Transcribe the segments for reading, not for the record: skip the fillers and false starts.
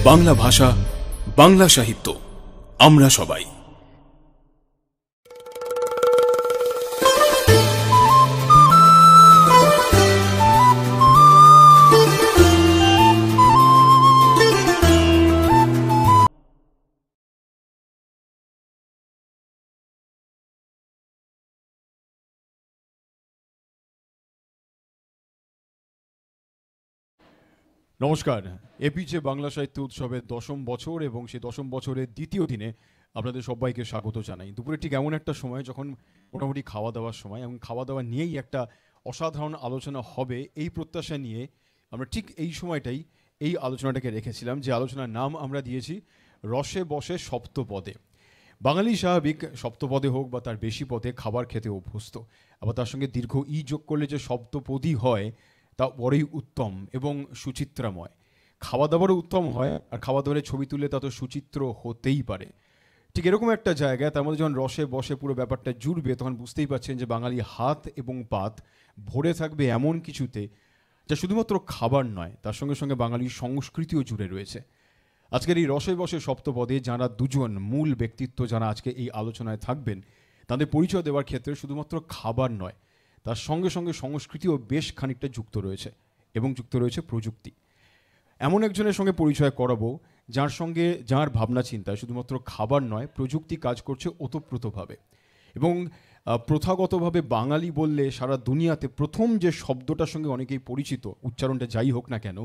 বাংলা ভাষা, বাংলা সাহিত্য, আমরা সবাই। নমস্কার। এপিজে বাংলা সাহিত্য উৎসবের 10ম বছর এবং সেই 10ম বছরের দ্বিতীয় দিনে আপনাদের সবাইকে স্বাগত জানাই। দুপুরে ঠিক এমন একটা সময় যখন মোটামুটি খাওয়া দাওয়ার সময়, এবং খাওয়া দাওয়া নিয়েই একটা অসাধারণ আলোচনা হবে এই প্রত্যাশা নিয়ে আমরা ঠিক এই সময়টাই এই আলোচনাটাকে রেখেছিলাম, যে আলোচনার নাম আমরা দিয়েছি রসে বসে সপ্তপদে। বাঙালি স্বাভাবিক সপ্তপদে হোক বা তার বেশি পদে খাবার খেতে অভ্যস্ত, আবার তার সঙ্গে দীর্ঘ ই যোগ করলে যে সপ্তপদী হয় তা বড়ই উত্তম এবং সুচিত্রাময়। খাওয়া দাওয়ারও উত্তম হয়, আর খাওয়া দাওয়ারের ছবি তুললে তা তো সুচিত্র হতেই পারে। ঠিক এরকম একটা জায়গায় তার মধ্যে যখন রসে বসে পুরো ব্যাপারটা জুড়বে, তখন বুঝতেই পারছেন যে বাঙালি হাত এবং পাত ভরে থাকবে এমন কিছুতে যা শুধুমাত্র খাবার নয়, তার সঙ্গে সঙ্গে বাঙালির সংস্কৃতিও জুড়ে রয়েছে। আজকের এই রসে বসে সপ্তপদে যারা দুজন মূল ব্যক্তিত্ব যারা আজকে এই আলোচনায় থাকবেন, তাদের পরিচয় দেওয়ার ক্ষেত্রে শুধুমাত্র খাবার নয়, তার সঙ্গে সঙ্গে সংস্কৃতিও বেশ খানিকটা যুক্ত রয়েছে, এবং যুক্ত রয়েছে প্রযুক্তি। এমন একজনের সঙ্গে পরিচয় করাবো যার সঙ্গে যার ভাবনা চিন্তায় শুধুমাত্র খাবার নয়, প্রযুক্তি কাজ করছে ওতপ্রোতভাবে। এবং প্রথাগতভাবে বাঙালি বললে সারা দুনিয়াতে প্রথম যে শব্দটার সঙ্গে অনেকেই পরিচিত, উচ্চারণটা যাই হোক না কেন,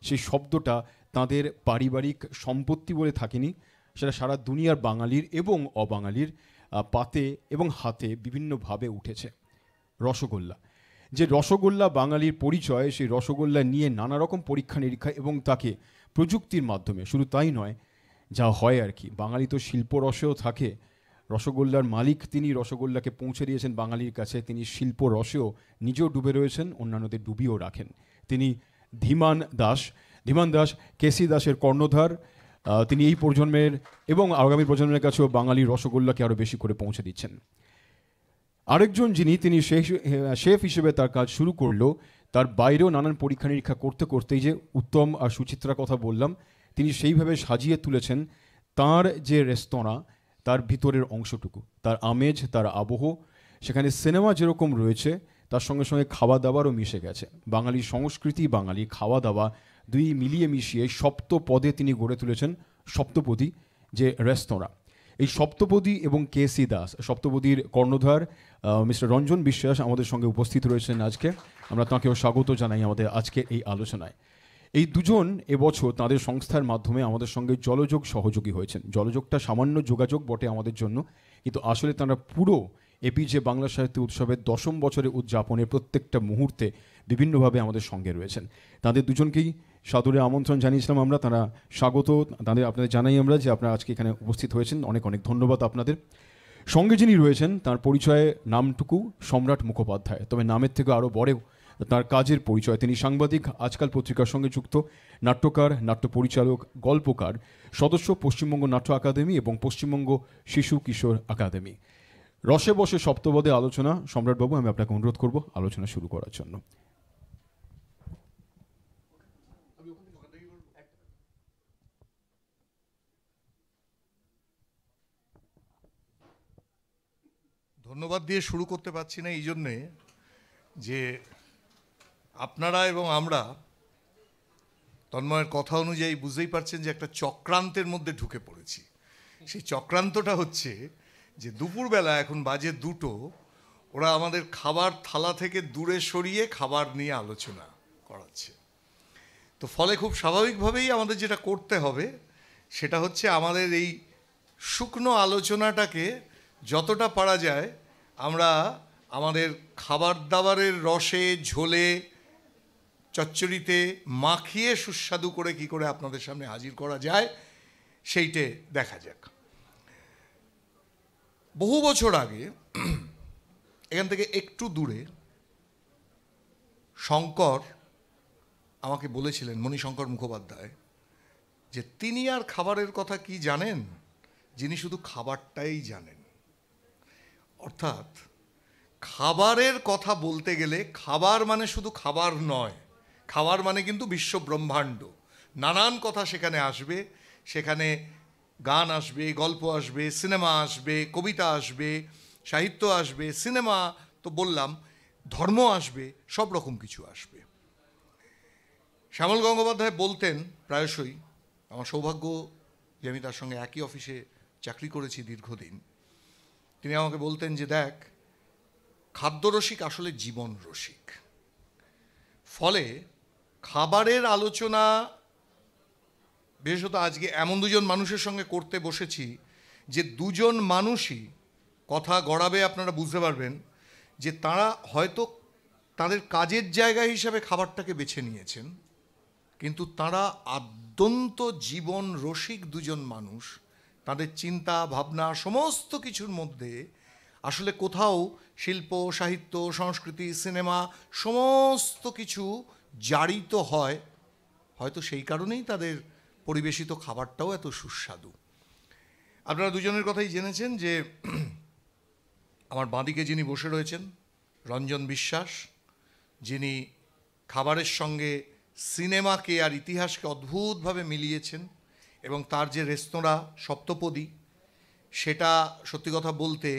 সেই শব্দটা তাদের পারিবারিক সম্পত্তি বলে থাকেনি, সেটা সারা দুনিয়ার বাঙালির এবং অবাঙালির পাতে এবং হাতে বিভিন্নভাবে উঠেছে। রসগোল্লা, যে রসগোল্লা বাঙালির পরিচয়, সেই রসগোল্লা নিয়ে নানা রকম পরীক্ষা নিরীক্ষা এবং তাকে প্রযুক্তির মাধ্যমে, শুধু তাই নয়, যা হয় আর কি, বাঙালি তো শিল্প রসেও থাকে। রসগোল্লার মালিক তিনি রসগোল্লাকে পৌঁছে দিয়েছেন বাঙালির কাছে, তিনি শিল্প রসেও নিজেও ডুবে রয়েছেন, অন্যান্যদের ডুবিয়েও রাখেন। তিনি ধীমান দাস কেসি দাসের কর্ণধার। তিনি এই প্রজন্মের এবং আগামী প্রজন্মের কাছেও বাঙালির রসগোল্লাকে আরও বেশি করে পৌঁছে দিচ্ছেন। আরেকজন যিনি, তিনি শেফ হিসেবে তার কাজ শুরু করলো, তার বাইরেও নানান পরীক্ষা নিরীক্ষা করতে করতেই যে উত্তম আর সুচিত্রার কথা বললাম, তিনি সেইভাবে সাজিয়ে তুলেছেন তার যে রেস্তোরাঁ, তার ভিতরের অংশটুকু, তার আমেজ, তার আবহ, সেখানে সিনেমা যেরকম রয়েছে তার সঙ্গে সঙ্গে খাওয়া দাওয়ারও মিশে গেছে। বাঙালি সংস্কৃতি, বাঙালি খাওয়া দাওয়া দুই মিলিয়ে মিশিয়ে সপ্তপদে তিনি গড়ে তুলেছেন সপ্তপদী যে রেস্তোরাঁ। এই সপ্তপদী এবং কেসি দাস, সপ্তপদীর কর্ণধার মিস্টার রঞ্জন বিশ্বাস আমাদের সঙ্গে উপস্থিত রয়েছেন আজকে। আমরা তাঁকেও স্বাগত জানাই আমাদের আজকের এই আলোচনায়। এই দুজন এবছর তাদের সংস্থার মাধ্যমে আমাদের সঙ্গে জলযোগ সহযোগী হয়েছেন। জলযোগটা সামান্য যোগাযোগ বটে আমাদের জন্য, কিন্তু আসলে তারা পুরো এপিজে বাংলা সাহিত্য উৎসবের 10ম বছরের উদযাপনের প্রত্যেকটা মুহূর্তে বিভিন্নভাবে আমাদের সঙ্গে রয়েছেন। তাদের দুজনকেই সাদরে আমন্ত্রণ জানিয়েছিলাম আমরা, তারা স্বাগত আপনাদের জানাই আমরা যে আপনারা আজকে এখানে উপস্থিত হয়েছেন। অনেক অনেক ধন্যবাদ আপনাদের। সঙ্গে যিনি রয়েছেন তার পরিচয়ে নামটুকু সম্রাট মুখোপাধ্যায়, তবে নামের থেকে আরও বড়েও তার কাজের পরিচয়। তিনি সাংবাদিক, আজকাল পত্রিকার সঙ্গে যুক্ত, নাট্যকার, নাট্য পরিচালক, গল্পকার, সদস্য পশ্চিমবঙ্গ নাট্য আকাদেমি এবং পশ্চিমবঙ্গ শিশু কিশোর আকাদেমি। রসে বসে সপ্তপদে আলোচনা। সম্রাটবাবু, আমি আপনাকে অনুরোধ করব আলোচনা শুরু করার জন্য। ধন্যবাদ দিয়ে শুরু করতে পারছি না এই জন্যে যে আপনারা এবং আমরা তন্ময়ের কথা অনুযায়ী বুঝতেই পারছেন যে একটা চক্রান্তের মধ্যে ঢুকে পড়েছি। সেই চক্রান্তটা হচ্ছে যে দুপুরবেলা, এখন বাজে 2টো, ওরা আমাদের খাবার থালা থেকে দূরে সরিয়ে খাবার নিয়ে আলোচনা করাচ্ছে। তো ফলে খুব স্বাভাবিকভাবেই আমাদের যেটা করতে হবে সেটা হচ্ছে আমাদের এই শুকনো আলোচনাটাকে যতটা পারা যায় আমরা আমাদের খাবার দাবারের রসে, ঝোলে, চচ্চড়িতে মাখিয়ে সুস্বাদু করে কি করে আপনাদের সামনে হাজির করা যায় সেইটে দেখা যাক। বহু বছর আগে এখান থেকে একটু দূরে শঙ্কর আমাকে বলেছিলেন, মণিশঙ্কর মুখোপাধ্যায়, যে তিনি আর খাবারের কথা কি জানেন, যিনি শুধু খাবারটাই জানেন। অর্থাৎ খাবারের কথা বলতে গেলে খাবার মানে শুধু খাবার নয়, খাবার মানে কিন্তু বিশ্ব ব্রহ্মাণ্ড। নানান কথা সেখানে আসবে, সেখানে গান আসবে, গল্প আসবে, সিনেমা আসবে, কবিতা আসবে, সাহিত্য আসবে, সিনেমা তো বললাম, ধর্ম আসবে, সব রকম কিছু আসবে। শ্যামল গঙ্গোপাধ্যায় বলতেন প্রায়শই, আমার সৌভাগ্য যে আমি তার সঙ্গে একই অফিসে চাকরি করেছি দীর্ঘদিন, তিনি আমাকে বলতেন যে দেখ, খাদ্যরসিক আসলে জীবন রসিক। ফলে খাবারের আলোচনা বিশেষত আজকে এমন দুজন মানুষের সঙ্গে করতে বসেছি যে দুজন মানুষই কথা গড়াবে, আপনারা বুঝতে পারবেন যে তারা হয়তো তাদের কাজের জায়গা হিসাবে খাবারটাকে বেছে নিয়েছেন, কিন্তু তারা আদ্যন্ত জীবন রসিক দুজন মানুষ। তাদের চিন্তা ভাবনা সমস্ত কিছুর মধ্যে আসলে কোথাও শিল্প, সাহিত্য, সংস্কৃতি, সিনেমা সমস্ত কিছু জারিত হয়। হয়তো সেই কারণেই তাদের পরিবেশিত খাবারটাও এত সুস্বাদু। আপনারা দুজনের কথাই জেনেছেন যে আমার বাঁদিকে যিনি বসে রয়েছেন রঞ্জন বিশ্বাস, যিনি খাবারের সঙ্গে সিনেমাকে আর ইতিহাসকে অদ্ভুতভাবে মিলিয়েছেন, এবং তার যে রেস্তোরাঁ সপ্তপদী, সেটা সত্যি কথা বলতে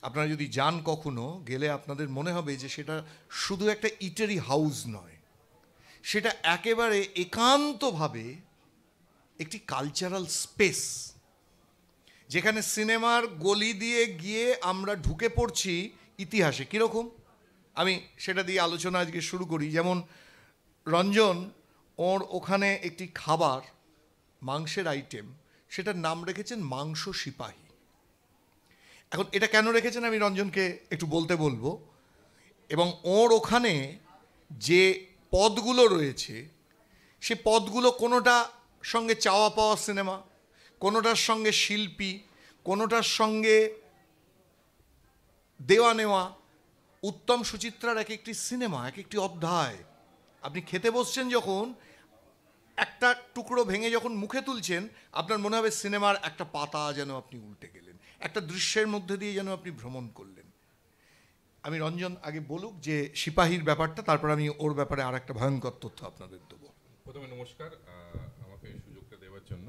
আপনারা যদি যান কখনো, গেলে আপনাদের মনে হবে যে সেটা শুধু একটা ইটারি হাউস নয়, সেটা একেবারে একান্তভাবে একটি কালচারাল স্পেস, যেখানে সিনেমার গলি দিয়ে গিয়ে আমরা ঢুকে পড়ছি ইতিহাসে। কীরকম আমি সেটা দিয়ে আলোচনা আজকে শুরু করি। যেমন রঞ্জন ওর ওখানে একটি খাবার, মাংসের আইটেম, সেটার নাম রেখেছেন মাংস সিপাহী। এখন এটা কেন রেখেছেন আমি রঞ্জনকে একটু বলতে বলবো। এবং ওর ওখানে যে পদগুলো রয়েছে, সে পদগুলো কোনোটা সঙ্গে চাওয়া পাওয়া সিনেমা, কোনোটার সঙ্গে শিল্পী, কোনোটার সঙ্গে দেওয়া নেওয়া। উত্তম সুচিত্রার এক একটি সিনেমা, এক একটি অধ্যায়। আপনি খেতে বসছেন যখন, একটা টুকরো ভেঙে যখন মুখে তুলছেন, আপনার মনে হবে সিনেমার একটা পাতা যেন আপনি উল্টে গেলেন, একটা দৃশ্যের মধ্যে দিয়ে যেন আপনি ভ্রমণ করলেন। আমি রঞ্জন আগে বলুক যে সিপাহীর ব্যাপারটা, তারপর আমি ওর ব্যাপারে আর একটা ভয়ঙ্কর তথ্য আপনাদের দেবো। প্রথমে নমস্কার আমাকে এই সুযোগটা দেওয়ার জন্য।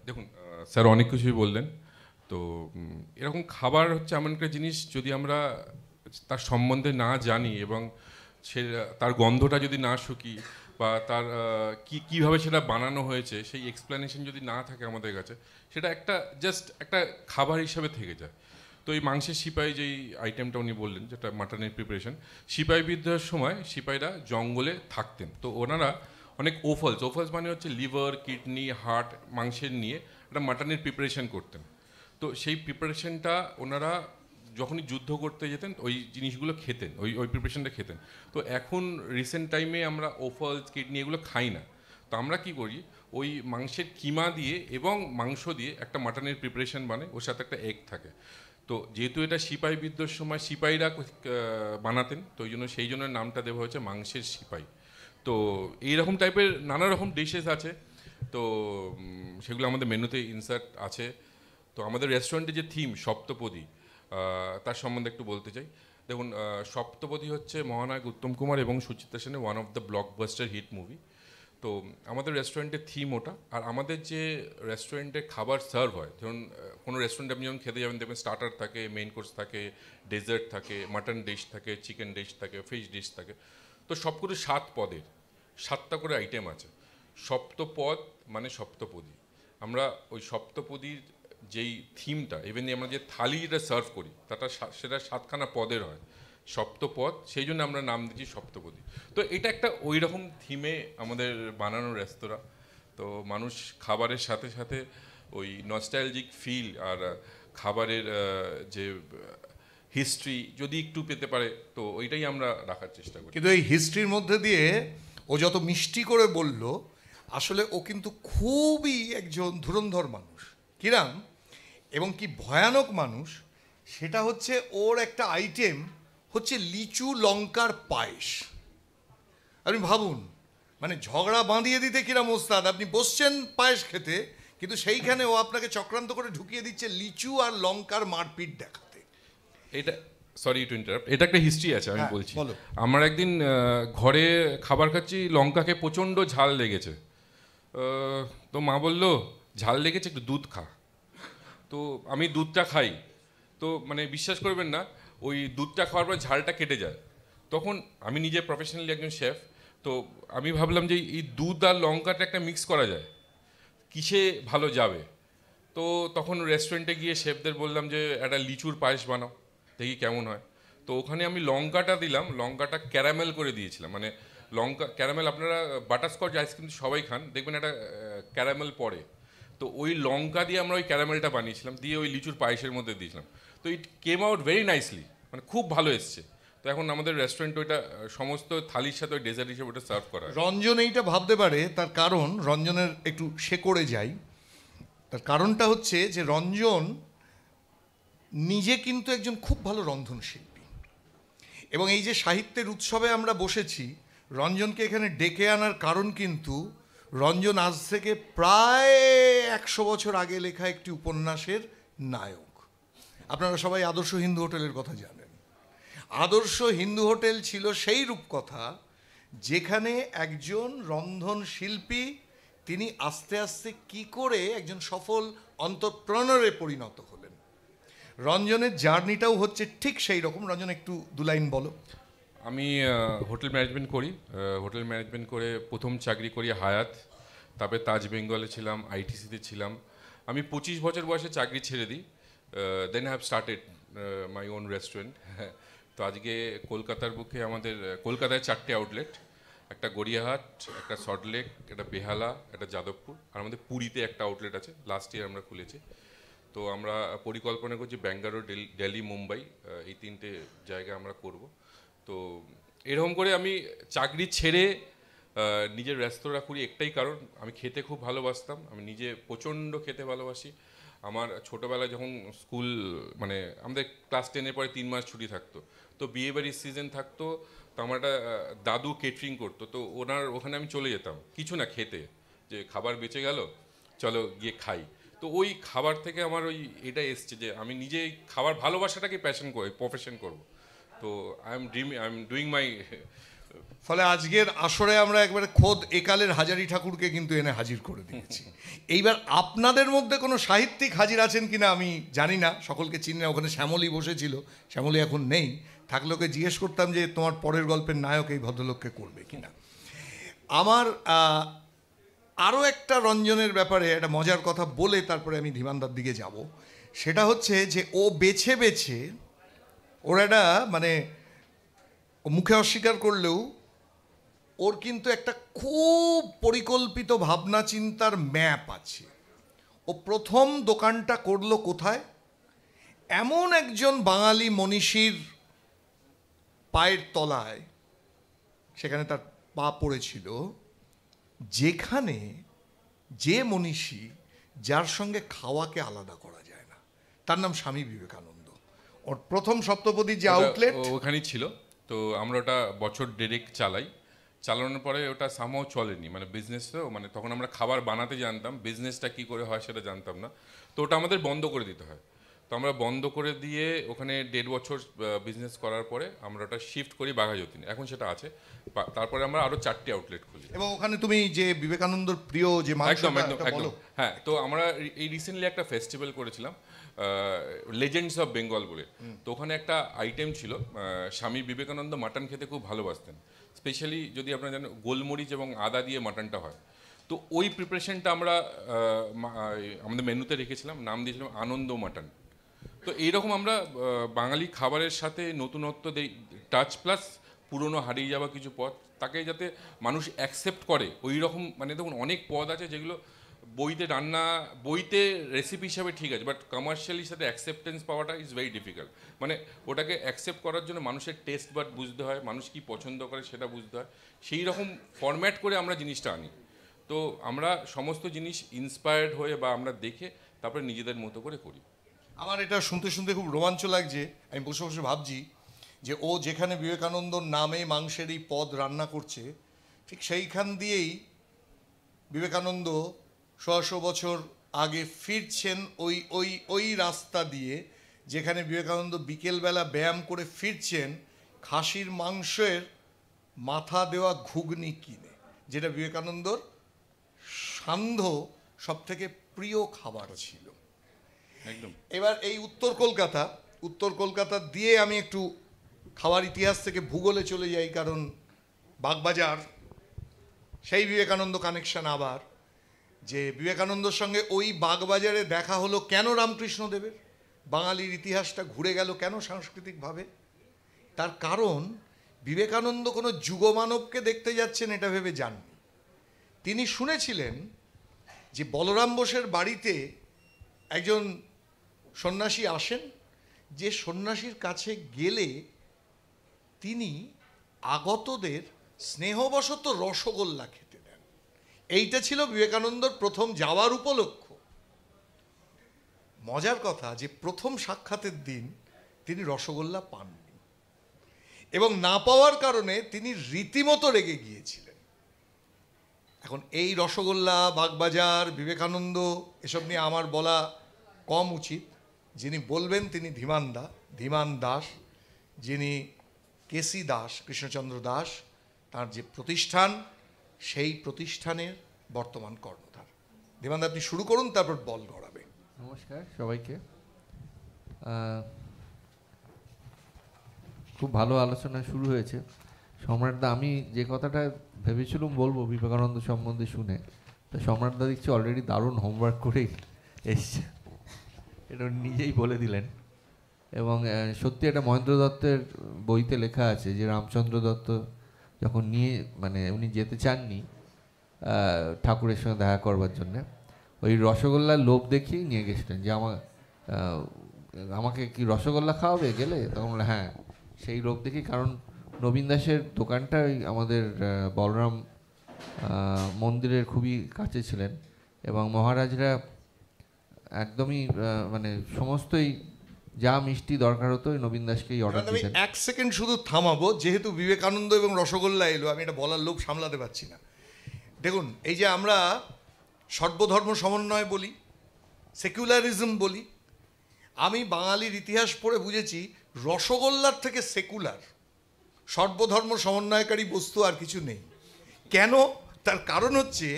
দেখুন স্যার অনেক কিছুই বললেন। তো এরকম খাবার হচ্ছে এমন একটা জিনিস, যদি আমরা তার সম্বন্ধে না জানি এবং সে তার গন্ধটা যদি না শুকি, বা তার কীভাবে সেটা বানানো হয়েছে সেই এক্সপ্লেনেশন যদি না থাকে আমাদের কাছে, সেটা একটা জাস্ট একটা খাবার হিসাবে থেকে যায়। তো এই মাংসের সিপাই যেই আইটেমটা উনি বললেন, যেটা মাটনের প্রিপারেশন, সিপাই বিদ্রোহের সময় সিপাইরা জঙ্গলে থাকতেন। তো ওনারা অনেক ওফলস মানে হচ্ছে লিভার, কিডনি, হার্ট, মাংসের নিয়ে একটা মাটনের প্রিপারেশন করতেন। তো সেই প্রিপারেশনটা ওনারা যখনই যুদ্ধ করতে যেতেন ওই জিনিসগুলো খেতেন, ওই প্রিপারেশনটা খেতেন। তো এখন রিসেন্ট টাইমে আমরা ওফলস, কিডনি এগুলো খাই না। তো আমরা কি করি, ওই মাংসের কিমা দিয়ে এবং মাংস দিয়ে একটা মাটনের প্রিপারেশন বানাই, ওর সাথে একটা এগ থাকে। তো যেহেতু এটা সিপাই বিদ্রোহের সময় সিপাইরা বানাতেন, তো ওই জন্য সেই জন্য নামটা দেওয়া হয়েছে মাংসের সিপাই। তো এইরকম টাইপের নানা রকম ডিশেস আছে, তো সেগুলো আমাদের মেনুতে ইনসার্ট আছে। তো আমাদের রেস্টুরেন্টে যে থিম সপ্তপদী, তার সম্বন্ধে একটু বলতে চাই। দেখুন, সপ্তপদী হচ্ছে মহানায়ক উত্তম কুমার এবং সুচিত্রা সেনের one of the blockbuster hit movie. তো আমাদের রেস্টুরেন্টের থিম ওটা। আর আমাদের যে রেস্টুরেন্টে খাবার সার্ভ হয়, ধরুন কোনো রেস্টুরেন্টে আপনি যখন খেতে যাবেন, দেখবেন স্টার্টার থাকে, মেইন কোর্স থাকে, ডেজার্ট থাকে, মাটন ডিশ থাকে, চিকেন ডিশ থাকে, ফিশ ডিশ থাকে। তো সবগুলো 7 পদের 7টা করে আইটেম আছে। সপ্তপদ মানে সপ্তপদী। আমরা ওই সপ্তপদীর যেই থিমটা, ইভেন আমরা যে থালিটা সার্ভ করি সেটা 7খানা পদের হয়, সপ্তপদ, সেই জন্য আমরা নাম দিচ্ছি সপ্তপদী। তো এটা একটা ওই রকম থিমে আমাদের বানানো রেস্তোরাঁ। তো মানুষ খাবারের সাথে সাথে ওই নস্টালজিক ফিল আর খাবারের যে হিস্ট্রি যদি একটু পেতে পারে, তো ওইটাই আমরা রাখার চেষ্টা করি। কিন্তু এই হিস্ট্রির মধ্যে দিয়ে ও যত মিষ্টি করে বলল, আসলে ও কিন্তু খুবই একজন ধুরন্ধর মানুষ। কিরাম এবং কি ভয়ানক মানুষ, সেটা হচ্ছে ওর একটা আইটেম হচ্ছে লিচু লঙ্কার পায়েস। আপনি ভাবুন, মানে ঝগড়া বাঁধিয়ে দিতে কিরাম ওস্তাদ। আপনি বসছেন পায়েস খেতে, কিন্তু সেইখানে ও আপনাকে চক্রান্ত করে ঢুকিয়ে দিচ্ছে লিচু আর লঙ্কার মারপিট দেখাতে। এটা সরি টু ইন্টারাপ্ট, এটা একটা হিস্ট্রি আছে, আমি বলছি। বলো। আমার একদিন ঘরে খাবার খাচ্ছি, লঙ্কাকে প্রচণ্ড ঝাল লেগেছে। তো মা বললো ঝাল লেগেছে, একটু দুধ খা। তো আমি দুধটা খাই, তো মানে বিশ্বাস করবেন না, ওই দুধটা খাওয়ার পর ঝালটা কেটে যায়। তখন আমি নিজে প্রফেশনালি একজন শেফ, তো আমি ভাবলাম যে এই দুধ আর লঙ্কাটা একটা মিক্স করা যায়, কিসে ভালো যাবে। তো তখন রেস্টুরেন্টে গিয়ে শেফদের বললাম যে একটা লিচুর পায়েস বানাও, দেখি কেমন হয়। তো ওখানে আমি লঙ্কাটা দিলাম, লঙ্কাটা ক্যারামেল করে দিয়েছিলাম, মানে লঙ্কা ক্যারামেল, আপনারা বাটারস্কচ আইসক্রিম সবাই খান, দেখবেন একটা ক্যারামেল পড়ে, তো ওই লঙ্কা দিয়ে আমরা ওই ক্যারামেলটা বানিয়েছিলাম, দিয়ে ওই লিচুর পায়েসের মধ্যে দিয়েছিলাম। তো ইট কেম আউট ভেরি নাইসলি, মানে খুব ভালো এসছে। তো এখন আমাদের রেস্টুরেন্ট ওইটা সমস্ত থালির সাথে ওই ডেজার্ট হিসেবে ওটা সার্ভ করা হয়। রঞ্জন এইটা ভাবতে পারে, তার কারণ রঞ্জনের একটু শেকড়ে যাই। তার কারণটা হচ্ছে যে রঞ্জন নিজে কিন্তু একজন খুব ভালো রন্ধনশিল্পী, এবং এই যে সাহিত্যের উৎসবে আমরা বসেছি, রঞ্জনকে এখানে ডেকে আনার কারণ কিন্তু রঞ্জন আজ থেকে প্রায় 100 বছর আগে লেখা একটি উপন্যাসের নায়ক। আপনারা সবাই আদর্শ হিন্দু হোটেলের কথা জানেন। আদর্শ হিন্দু হোটেল ছিল সেই রূপকথা যেখানে একজন রন্ধন শিল্পী তিনি আস্তে আস্তে কি করে একজন সফল অন্ত্রপ্রেনারে পরিণত হলেন। রঞ্জনের জার্নিটাও হচ্ছে ঠিক সেই রকম। রঞ্জন, একটু দু লাইন বলো। আমি হোটেল ম্যানেজমেন্ট করি, হোটেল ম্যানেজমেন্ট করে প্রথম চাকরি করি হায়াত, তারপরে তাজ বেঙ্গলে ছিলাম, আইটিসিতে ছিলাম। আমি 25 বছর বয়সে চাকরি ছেড়ে দিই, then have started my own restaurant. তো আজকে কলকাতার বুকে আমাদের কলকাতায় 4টে আউটলেট, একটা গড়িয়াহাট, একটা সল্টলেক, একটা বেহালা, একটা যাদবপুর, আর আমাদের পুরীতে একটা আউটলেট আছে, লাস্ট ইয়ার আমরা খুলেছি। তো আমরা পরিকল্পনা করছি ব্যাঙ্গালোর, দিল্লি, মুম্বাই, এই 3টে জায়গা আমরা করব। তো এরকম করে আমি চাকরি ছেড়ে নিজের রেস্তোরাঁ করি একটাই কারণ, আমি খেতে খুব ভালোবাসতাম, আমি নিজে প্রচণ্ড খেতে ভালোবাসি। আমার ছোটোবেলায় যখন স্কুল, মানে আমাদের ক্লাস 10-এর পরে 3 মাস ছুটি থাকতো, তো বিয়েবাড়ির সিজন থাকতো, তো আমার একটা দাদু কেটারিং করতো, তো ওখানে আমি চলে যেতাম কিছু না খেতে, যে খাবার বেঁচে গেল চলো গিয়ে খাই। তো ওই খাবার থেকে আমার ওই এটা এসছে যে আমি নিজে খাবার ভালোবাসাটাকে প্যাশন করি, প্রফেশন করব। তো আই এম ডুইং মাই। ফলে আজকের আসরে আমরা একবারে খোদ একালের হাজারি ঠাকুরকে কিন্তু এনে হাজির করে দিয়েছি। এইবার আপনাদের মধ্যে কোনো সাহিত্যিক হাজির আছেন কিনা আমি জানি না, সকলকে চিনি না। ওখানে শ্যামলী বসেছিল, শ্যামলী এখন নেই, থাকলে ওকে জিজ্ঞেস করতাম যে তোমার পরের গল্পের নায়ক এই ভদ্রলোককে করবে কিনা। আমার আরও একটা রঞ্জনের ব্যাপারে একটা মজার কথা বলে তারপরে আমি ধীমানদার দিকে যাব। সেটা হচ্ছে যে ও বেছে বেছে, ওর একটা মানে মুখে অস্বীকার করলেও ওর কিন্তু একটা খুব পরিকল্পিত ভাবনা চিন্তার ম্যাপ আছে। ও প্রথম দোকানটা করলো কোথায়? এমন একজন বাঙালি মনীষীর পায়ের তলায়, সেখানে তার পা পড়েছিল, যেখানে যে মনীষী যার সঙ্গে খাওয়াকে আলাদা করা যায় না, তার নাম স্বামী বিবেকানন্দ। ওর প্রথম সপ্তপদীর যে আউটলেট ওখানেই ছিল। তো আমরা ওটা বছর 1.5 চালাই, চালানোর পরে ওটা সামহাও চলেনি, মানে বিজনেসও, মানে তখন আমরা খাবার বানাতে জানতাম, বিজনেসটা কী করে হয় সেটা জানতাম না। তো ওটা আমাদের বন্ধ করে দিতে হয়। তো আমরা বন্ধ করে দিয়ে ওখানে 1.5 বছর বিজনেস করার পরে আমরা ওটা শিফট করি বাঘাযতীনে, এখন সেটা আছে। তারপরে আমরা আরও 4টে আউটলেট খুলি। এবং ওখানে তুমি যে বিবেকানন্দর প্রিয় যে একদম একদম একদম হ্যাঁ। তো আমরা এই রিসেন্টলি একটা ফেস্টিভ্যাল করেছিলাম লেজেন্ডস অফ বেঙ্গল বলে। তো ওখানে একটা আইটেম ছিল, স্বামী বিবেকানন্দ মাটন খেতে খুব ভালোবাসতেন, স্পেশালি যদি আপনারা জানেন গোলমরিচ এবং আদা দিয়ে মাটনটা হয়। তো ওই প্রিপারেশনটা আমরা আমাদের মেনুতে রেখেছিলাম, নাম দিয়েছিলাম আনন্দ মাটন। তো এইরকম আমরা বাঙালি খাবারের সাথে নতুনত্ব দেই, টাচ প্লাস পুরনো হারিয়ে যাওয়া কিছু পদ, তাকে যাতে মানুষ অ্যাকসেপ্ট করে ওই রকম। মানে দেখুন অনেক পদ আছে যেগুলো বইতে রেসিপি হিসাবে ঠিক আছে, বাট কমার্শিয়ালি সাথে অ্যাকসেপ্টেন্স পাওয়াটা ইজ ভেরি ডিফিকাল্ট। মানে ওটাকে অ্যাকসেপ্ট করার জন্য মানুষের টেস্ট বাট বুঝতে হয়, মানুষ কি পছন্দ করে সেটা বুঝতে হয়, সেই রকম ফরম্যাট করে আমরা জিনিসটা আনি। তো আমরা সমস্ত জিনিস ইন্সপায়ার্ড হয়ে বা আমরা দেখে তারপরে নিজেদের মতো করে করি। আমার এটা শুনতে শুনতে খুব রোমাঞ্চ লাগছে। আমি বসে বসে ভাবছি যে ও যেখানে বিবেকানন্দর নামে মাংসের এই পদ রান্না করছে, ঠিক সেইখান দিয়েই বিবেকানন্দ 100 বছর আগে ফিরছেন ওই ওই ওই রাস্তা দিয়ে, যেখানে বিবেকানন্দ বিকেলবেলা ব্যায়াম করে ফিরছেন খাসির মাংসের মাথা দেওয়া ঘুগনি কিনে, যেটা বিবেকানন্দর সান্ধ্য সব থেকে প্রিয় খাবার ছিল। একদম। এবার এই উত্তর কলকাতা দিয়ে আমি একটু খাওয়ার ইতিহাস থেকে ভূগোলে চলে যাই, কারণ বাগবাজার সেই বিবেকানন্দ কানেকশন আবার, যে বিবেকানন্দর সঙ্গে ওই বাগবাজারে দেখা হলো কেন রামকৃষ্ণদেবের, বাঙালির ইতিহাসটা ঘুরে গেল কেন সাংস্কৃতিকভাবে, তার কারণ বিবেকানন্দ কোনো যুগমানবকে দেখতে যাচ্ছেন এটা ভেবে যাননি। তিনি শুনেছিলেন যে বলরাম বোসের বাড়িতে একজন সন্ন্যাসী আসেন, যে সন্ন্যাসীর কাছে গেলে তিনি আগতদের স্নেহবশত রসগোল্লা খেতে দেন। এইটা ছিল বিবেকানন্দর প্রথম যাওয়ার উপলক্ষ। মজার কথা যে প্রথম সাক্ষাতের দিন তিনি রসগোল্লা পাননি, এবং না পাওয়ার কারণে তিনি রীতিমতো রেগে গিয়েছিলেন। এখন এই রসগোল্লা, বাগবাজার, বিবেকানন্দ এসব নিয়ে আমার বলা কম উচিত। যিনি বলবেন তিনি ধীমান দাস, যিনি কেসি দাস, কৃষ্ণচন্দ্র দাস, তার যে প্রতিষ্ঠান, সেই প্রতিষ্ঠানের বর্তমান কর্ণধার। ধীমান দা, আপনি শুরু করুন, তারপর বল গড়াবে। নমস্কার সবাইকে। খুব ভালো আলোচনা শুরু হয়েছে। সম্রাটদা, আমি যে কথাটা ভেবেছিলাম বলবো বিবেকানন্দ সম্বন্ধে শুনে, তো সম্রাটদা দেখছি অলরেডি দারুণ হোমওয়ার্ক করেই এসছে, এটা নিজেই বলে দিলেন। এবং সত্যি এটা মহেন্দ্র দত্তের বইতে লেখা আছে যে রামচন্দ্র দত্ত যখন উনি যেতে চাননি ঠাকুরের সঙ্গে দেখা করবার জন্যে, ওই রসগোল্লার লোভ দেখিয়েই নিয়ে গেছিলেন যে আমাকে কি রসগোল্লা খাওয়াবে গেলে, তখন হ্যাঁ, সেই লোভ দেখি। কারণ নবীন দাসের দোকানটা ওই আমাদের বলরাম মন্দিরের খুবই কাছে ছিলেন, এবং মহারাজরা একদমই সমস্তই যা মিষ্টি দরকার হতো ওই নবীন দাসকেই অর্ডার দিতেন। এক সেকেন্ড শুধু থামাবো, যেহেতু বিবেকানন্দ এবং রসগোল্লা এলো, আমি এটা বলার লোভ সামলাতে পারছি না। দেখুন, এই যে আমরা সর্বধর্ম সমন্বয় বলি, সেকুলারিজম বলি, আমি বাঙালির ইতিহাস পড়ে বুঝেছি রসগোল্লার থেকে সেকুলার, সর্বধর্ম সমন্বয়কারী বস্তু আর কিছু নেই। কেন? তার কারণ হচ্ছে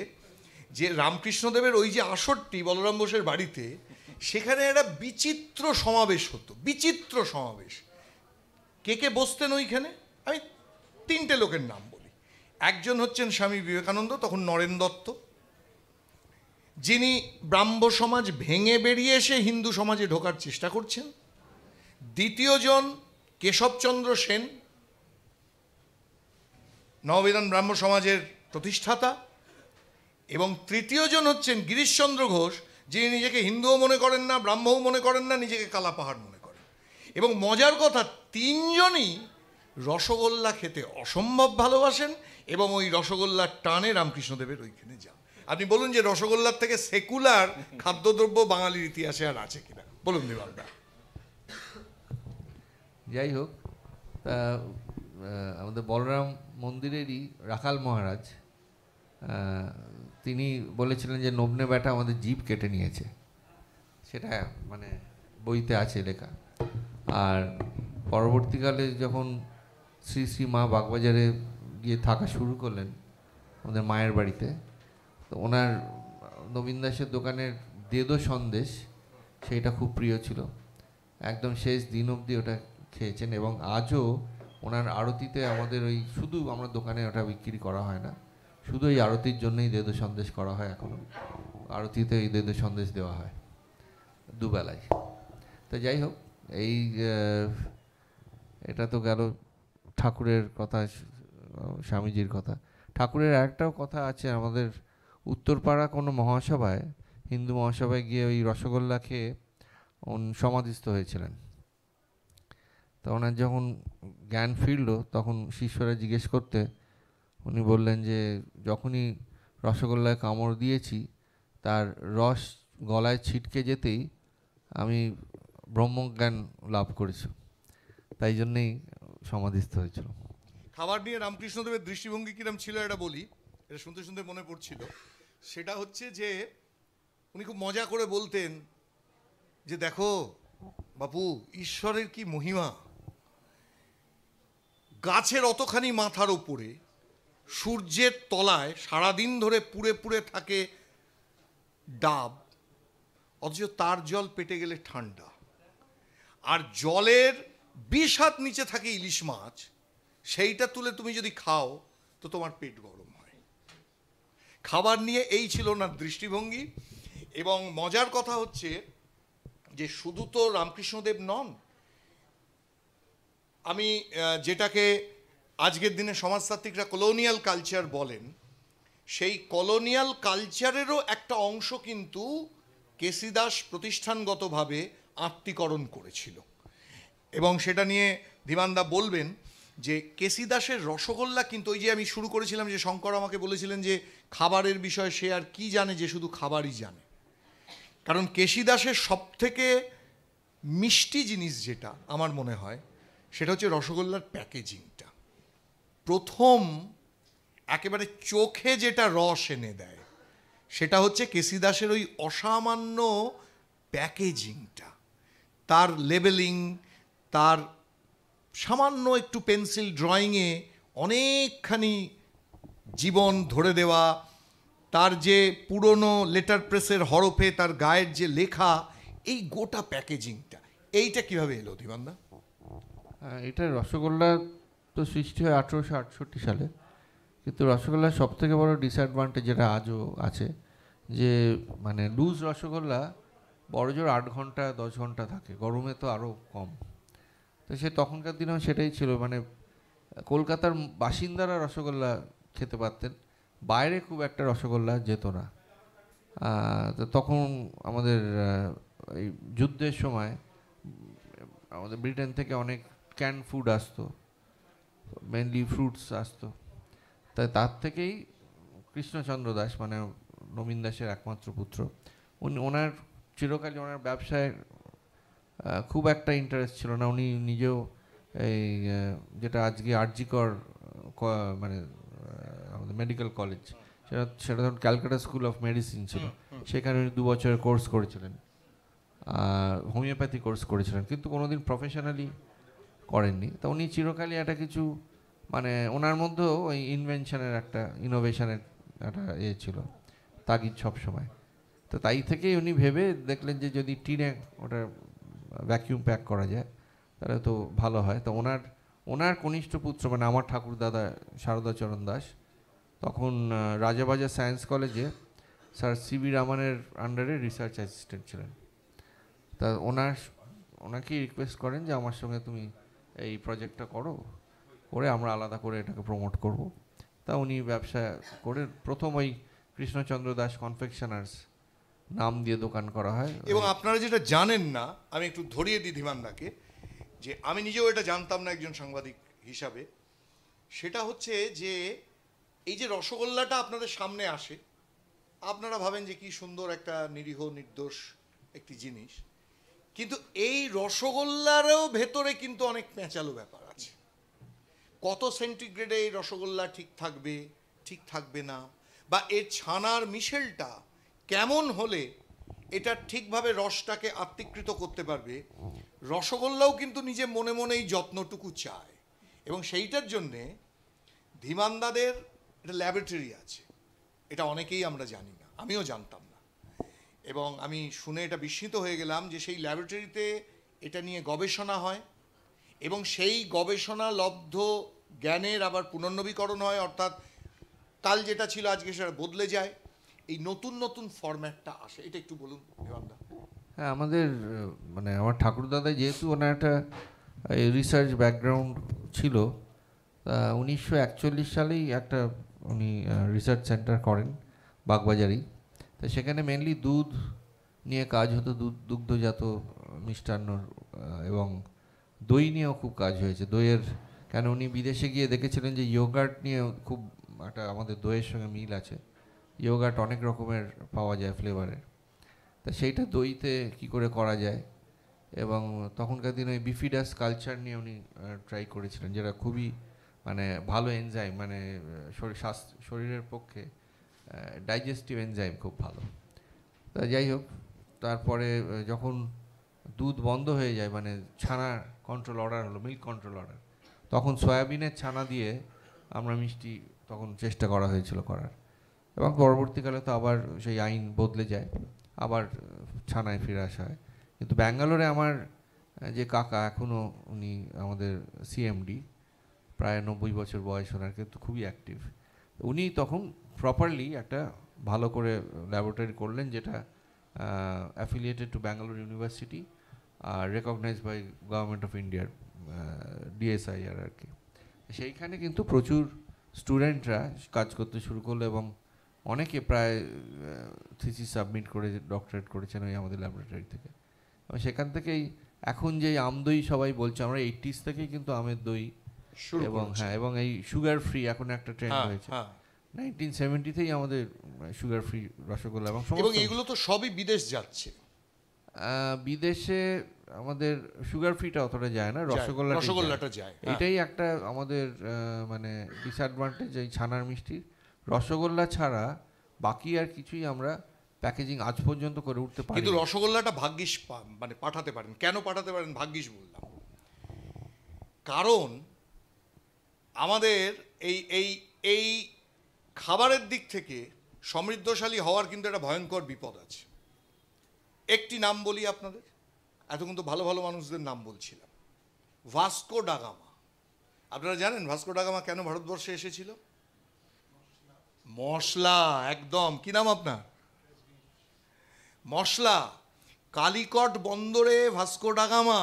যে রামকৃষ্ণদেবের ওই যে আসরটি বলরাম বোসের বাড়িতে, সেখানে একটা বিচিত্র সমাবেশ হতো, বিচিত্র সমাবেশ। কে বসতেন ওইখানে? আমি 3টে লোকের নাম বলি। একজন হচ্ছেন স্বামী বিবেকানন্দ, তখন নরেন দত্ত, যিনি ব্রাহ্ম সমাজ ভেঙে বেরিয়ে এসে হিন্দু সমাজে ঢোকার চেষ্টা করছেন। দ্বিতীয়জন কেশবচন্দ্র সেন, নববেদান ব্রাহ্ম সমাজের প্রতিষ্ঠাতা। এবং তৃতীয়জন হচ্ছেন গিরিশচন্দ্র ঘোষ, যিনি নিজেকে হিন্দুও মনে করেন না, ব্রাহ্মও মনে করেন না, নিজেকে কালাপাহাড় মনে করেন। এবং মজার কথা, 3জনই রসগোল্লা খেতে অসম্ভব ভালোবাসেন, এবং ওই রসগোল্লার টানে রামকৃষ্ণদেবের ওইখানে যান। আপনি বলুন যে রসগোল্লার থেকে সেকুলার খাদ্যদ্রব্য বাঙালির ইতিহাসে আর আছে কিনা, বলুন দিবালদা। যাই হোক, আমাদের বলরাম মন্দিরেরই রাখাল মহারাজ তিনি বলেছিলেন যে নবনে বেটা আমাদের জিভ কেটে নিয়েছে, সেটা বইতে আছে লেখা। আর পরবর্তীকালে যখন শ্রী শ্রী মা বাগবাজারে গিয়ে থাকা শুরু করলেন আমাদের মায়ের বাড়িতে, তো ওনার নবীন দাসের দোকানের দেদো সন্দেশ সেইটা খুব প্রিয় ছিল, একদম শেষ দিন অবধি ওটা খেয়েছেন। এবং আজও ওনার আরতিতে আমাদের ওই শুধু আমরা দোকানে ওটা বিক্রি করা হয় না, শুধু এই আরতির জন্যই দেদো সন্দেশ করা হয়। এখনও আরতিতে এই দেদো সন্দেশ দেওয়া হয় দুবেলায়। তো যাই হোক, এটা তো গেল ঠাকুরের কথা, স্বামীজির কথা। ঠাকুরের আরেকটাও কথা আছে, আমাদের উত্তরপাড়া কোনো মহাসভায়, হিন্দু মহাসভায় গিয়ে ওই রসগোল্লা খেয়ে সমাধিস্থ হয়েছিলেন। তো ওনার যখন জ্ঞান ফিরল, তখন শিষ্যরা জিজ্ঞেস করতে উনি বললেন যে যখনই রসগোল্লায় কামড় দিয়েছি, তার রস গলায় ছিটকে যেতেই আমি ব্রহ্মজ্ঞান লাভ করেছি, তাই জন্যেই সমাধিস্থ হয়েছিল। খাবার নিয়ে রামকৃষ্ণদেবের দৃষ্টিভঙ্গি কিরম ছিল এটা বলি, এটা শুনতে শুনতে মনে পড়ছিল। সেটা হচ্ছে যে উনি খুব মজা করে বলতেন যে দেখো বাপু, ঈশ্বরের কি মহিমা, গাছের অতখানি মাথার ওপরে সূর্যের তলায় সারাদিন ধরে পুড়ে পুড়ে থাকে ডাব, অথচ তার জল পেটে গেলে ঠান্ডা। আর জলের 20 হাত নিচে থাকে ইলিশ মাছ, সেইটা তুলে তুমি যদি খাও তো তোমার পেট গরম হয়। খাবার নিয়ে এই ছিল ওনার দৃষ্টিভঙ্গি। এবং মজার কথা হচ্ছে যে শুধু তো রামকৃষ্ণদেব নন, আমি যেটাকে আজকের দিনে সমাজতাত্ত্বিকরা কলোনিয়াল কালচার বলেন, সেই কলোনিয়াল কালচারেরও একটা অংশ কিন্তু কেসি দাস প্রতিষ্ঠানগতভাবে আত্মীকরণ করেছিল। এবং সেটা নিয়ে ধীমানদা বলবেন যে কেসি দাসের রসগোল্লা কিন্তু, ওই যে আমি শুরু করেছিলাম যে শঙ্কর আমাকে বলেছিলেন যে খাবারের বিষয়ে সে আর কি জানে, যে শুধু খাবারই জানে। কারণ কেসি দাসের সবথেকে মিষ্টি জিনিস যেটা আমার মনে হয় সেটা হচ্ছে রসগোল্লার প্যাকেজিংটা। প্রথম একেবারে চোখে যেটা রস এনে দেয় সেটা হচ্ছে কেসি দাসের ওই অসামান্য প্যাকেজিংটা, তার লেবেলিং, তার সামান্য একটু পেন্সিল ড্রয়িংয়ে অনেকখানি জীবন ধরে দেওয়া, তার যে পুরনো লেটার প্রেসের হরফে তার গায়ের যে লেখা, এই গোটা প্যাকেজিংটা, এইটা কিভাবে এলো ধীমানদা? এটা রসগোল্লা তো সৃষ্টি হয় 1868 সালে, কিন্তু রসগোল্লার সব থেকে বড় ডিসঅ্যাডভান্টেজ যেটা আজও আছে, যে মানে লুজ রসগোল্লা বড় জোর 8 ঘন্টা 10 ঘন্টা থাকে, গরমে তো আরও কম। তো সে তখনকার দিনেও সেটাই ছিল, মানে কলকাতার বাসিন্দারা রসগোল্লা খেতে পারতেন, বাইরে খুব একটা রসগোল্লা যেত না। তো তখন আমাদের এই যুদ্ধের সময় আমাদের ব্রিটেন থেকে অনেক ক্যান ফুড আসতো, মেনলি ফ্রুটস আসতো। তাই তার থেকেই কৃষ্ণচন্দ্র দাস, মানে নবীন দাসের একমাত্র পুত্র, ওনার চিরকালই ওনার ব্যবসায় খুব একটা ইন্টারেস্ট ছিল না। উনি নিজেও এই যেটা আজকে আরজিকর মানে আমাদের মেডিকেল কলেজ, সেটা ধরুন ক্যালকাটা স্কুল অফ মেডিসিন ছিল, সেখানে উনি 2 বছরের কোর্স করেছিলেন, হোমিওপ্যাথি কোর্স করেছিলেন, কিন্তু কোনোদিন প্রফেশনালি করেননি। তা উনি চিরকালই একটা কিছু, মানে ওনার মধ্যেও ওই ইনভেনশনের একটা, ইনোভেশনের একটা ছিল তাগিদ সব সময়। তো তাই থেকেই উনি ভেবে দেখলেন যে যদি টিনে ওটা ভ্যাকিউম প্যাক করা যায় তাহলে তো ভালো হয়। তো ওনার কনিষ্ঠ পুত্র, মানে আমার ঠাকুরদাদা শারদাচরণ দাস, তখন রাজাবাজার সায়েন্স কলেজে স্যার সিবি রামানের আন্ডারে রিসার্চ অ্যাসিস্ট্যান্ট ছিলেন। তা ওনাকে রিকোয়েস্ট করেন যে আমার সঙ্গে তুমি এই প্রজেক্টটা করে আমরা আলাদা করে এটাকে প্রমোট করব। তা উনি ব্যবসা করে প্রথম ওই কৃষ্ণচন্দ্র দাস কনফেকশনার্স নাম দিয়ে দোকান করা হয়। এবং আপনারা যেটা জানেন না, আমি একটু ধরিয়ে দিই ধীমানদাকে, যে আমি নিজেও এটা জানতাম না একজন সাংবাদিক হিসাবে, সেটা হচ্ছে যে এই যে রসগোল্লাটা আপনাদের সামনে আসে, আপনারা ভাবেন যে কি সুন্দর একটা নিরীহ নির্দোষ একটি জিনিস, কিন্তু এই রসগোল্লারও ভেতরে কিন্তু অনেক পেঁচালো ব্যাপার আছে। কত সেন্টিগ্রেডে এই রসগোল্লা ঠিক থাকবে, ঠিক থাকবে না, বা এর ছানার মিশেলটা কেমন হলে এটা ঠিকভাবে রসটাকে আত্মীকৃত করতে পারবে, রসগোল্লাও কিন্তু নিজে মনে মনে এই যত্নটুকু চায়। এবং সেইটার জন্যে ধীমানদাদের একটা ল্যাবরেটরি আছে, এটা অনেকেই আমরা জানি না, আমিও জানতাম না। এবং আমি শুনে এটা বিস্মিত হয়ে গেলাম যে সেই ল্যাবরেটরিতে এটা নিয়ে গবেষণা হয়, এবং সেই গবেষণা লব্ধ জ্ঞানের আবার পুনর্নবীকরণ হয়, অর্থাৎ কাল যেটা ছিল আজকে সেটা বদলে যায়, এই নতুন নতুন ফরম্যাটটা আসে। এটা একটু বলুন ধীমানদা। হ্যাঁ, আমাদের মানে আমার ঠাকুরদাদা যেহেতু ওনার একটা রিসার্চ ব্যাকগ্রাউন্ড ছিল, 1941 সালেই একটা উনি রিসার্চ সেন্টার করেন বাগবাজারেই। তো সেখানে মেনলি দুধ নিয়ে কাজ হতো, দুগ্ধজাত মিষ্টান্ন, এবং দই নিয়েও খুব কাজ হয়েছে। দইয়ের, কেন উনি বিদেশে গিয়ে দেখেছিলেন যে ইয়োগার্ট নিয়ে খুব একটা আমাদের দইয়ের সঙ্গে মিল আছে, ইয়োগার্ট অনেক রকমের পাওয়া যায় ফ্লেভারের। তা সেইটা দইতে কি করে করা যায়, এবং তখনকার দিনে ওই বিফিডাস কালচার নিয়ে উনি ট্রাই করেছিলেন, যেটা খুবই মানে ভালো এনজাইম, মানে শরীরের পক্ষে ডাইজেস্টিভ এনজাইম খুব ভালো। তা যাই হোক, তারপরে যখন দুধ বন্ধ হয়ে যায়, মানে ছানা কন্ট্রোল অর্ডার হলো, মিল্ক কন্ট্রোল অর্ডার, তখন সয়াবিনের ছানা দিয়ে আমরা মিষ্টি তখন চেষ্টা করা হয়েছিল করার। এবং পরবর্তীকালে তো আবার সেই আইন বদলে যায়, আবার ছানায় ফিরে আসা হয়। কিন্তু ব্যাঙ্গালোরে আমার যে কাকা, এখনও উনি আমাদের সিএমডি, প্রায় 90 বছর বয়স ওনার, কিন্তু খুবই অ্যাক্টিভ। উনি তখন প্রপারলি একটা ভালো করে ল্যাবরেটরি করলেন, যেটা অ্যাফিলিয়েটেড টু ব্যাঙ্গালোর ইউনিভার্সিটি আর রেকগনাইজড বাই গভর্নমেন্ট অফ ইন্ডিয়ার ডিএসআইআর আর কি। সেইখানে কিন্তু প্রচুর স্টুডেন্টরা কাজ করতে শুরু করলো এবং অনেকে প্রায় থিসিস সাবমিট করে ডক্টরেট করেছেন ওই আমাদের ল্যাবরেটরি থেকে। এবং সেখান থেকেই এখন যে আমদই সবাই বলছে, আমরা 80s থেকেই কিন্তু আমের দই এবং এবং এই সুগার ফ্রি এখন একটা ট্রেন্ড হয়েছে। 1970-তেই আমাদের সুগার ফ্রি রসগোল্লা এবং এগুলো তো সবই বিদেশ যাচ্ছে। বিদেশে আমাদের সুগার ফ্রিটা অতটা যায় না, রসগোল্লাটা যায়। এটাই একটা আমাদের মানে ডিসঅ্যাডভান্টেজ এই ছানার মিষ্টির। রসগোল্লা ছাড়া বাকি আর কিছুই আমরা প্যাকেজিং আজ পর্যন্ত করে উঠতে পারি। কিন্তু রসগোল্লাটা ভাগ্যিস মানে পাঠাতে পারেন। কেন পাঠাতে পারেন ভাগ্যিস বললাম? কারণ আমাদের এই খাবারের দিক থেকে সমৃদ্ধশালী হওয়ার কিন্তু একটা ভয়ঙ্কর বিপদ আছে। একটি নাম বলি আপনাদের, এতক্ষণ তো ভালো ভালো মানুষদের নাম বলছিলাম। Vasco da Gama. আপনারা জানেন ভাস্কো ডা গামা কেন ভারতবর্ষে এসেছিল? মশলা, একদম। কি নাম আপনার? মশলা। কালিকট বন্দরে ভাস্কো ডা গামা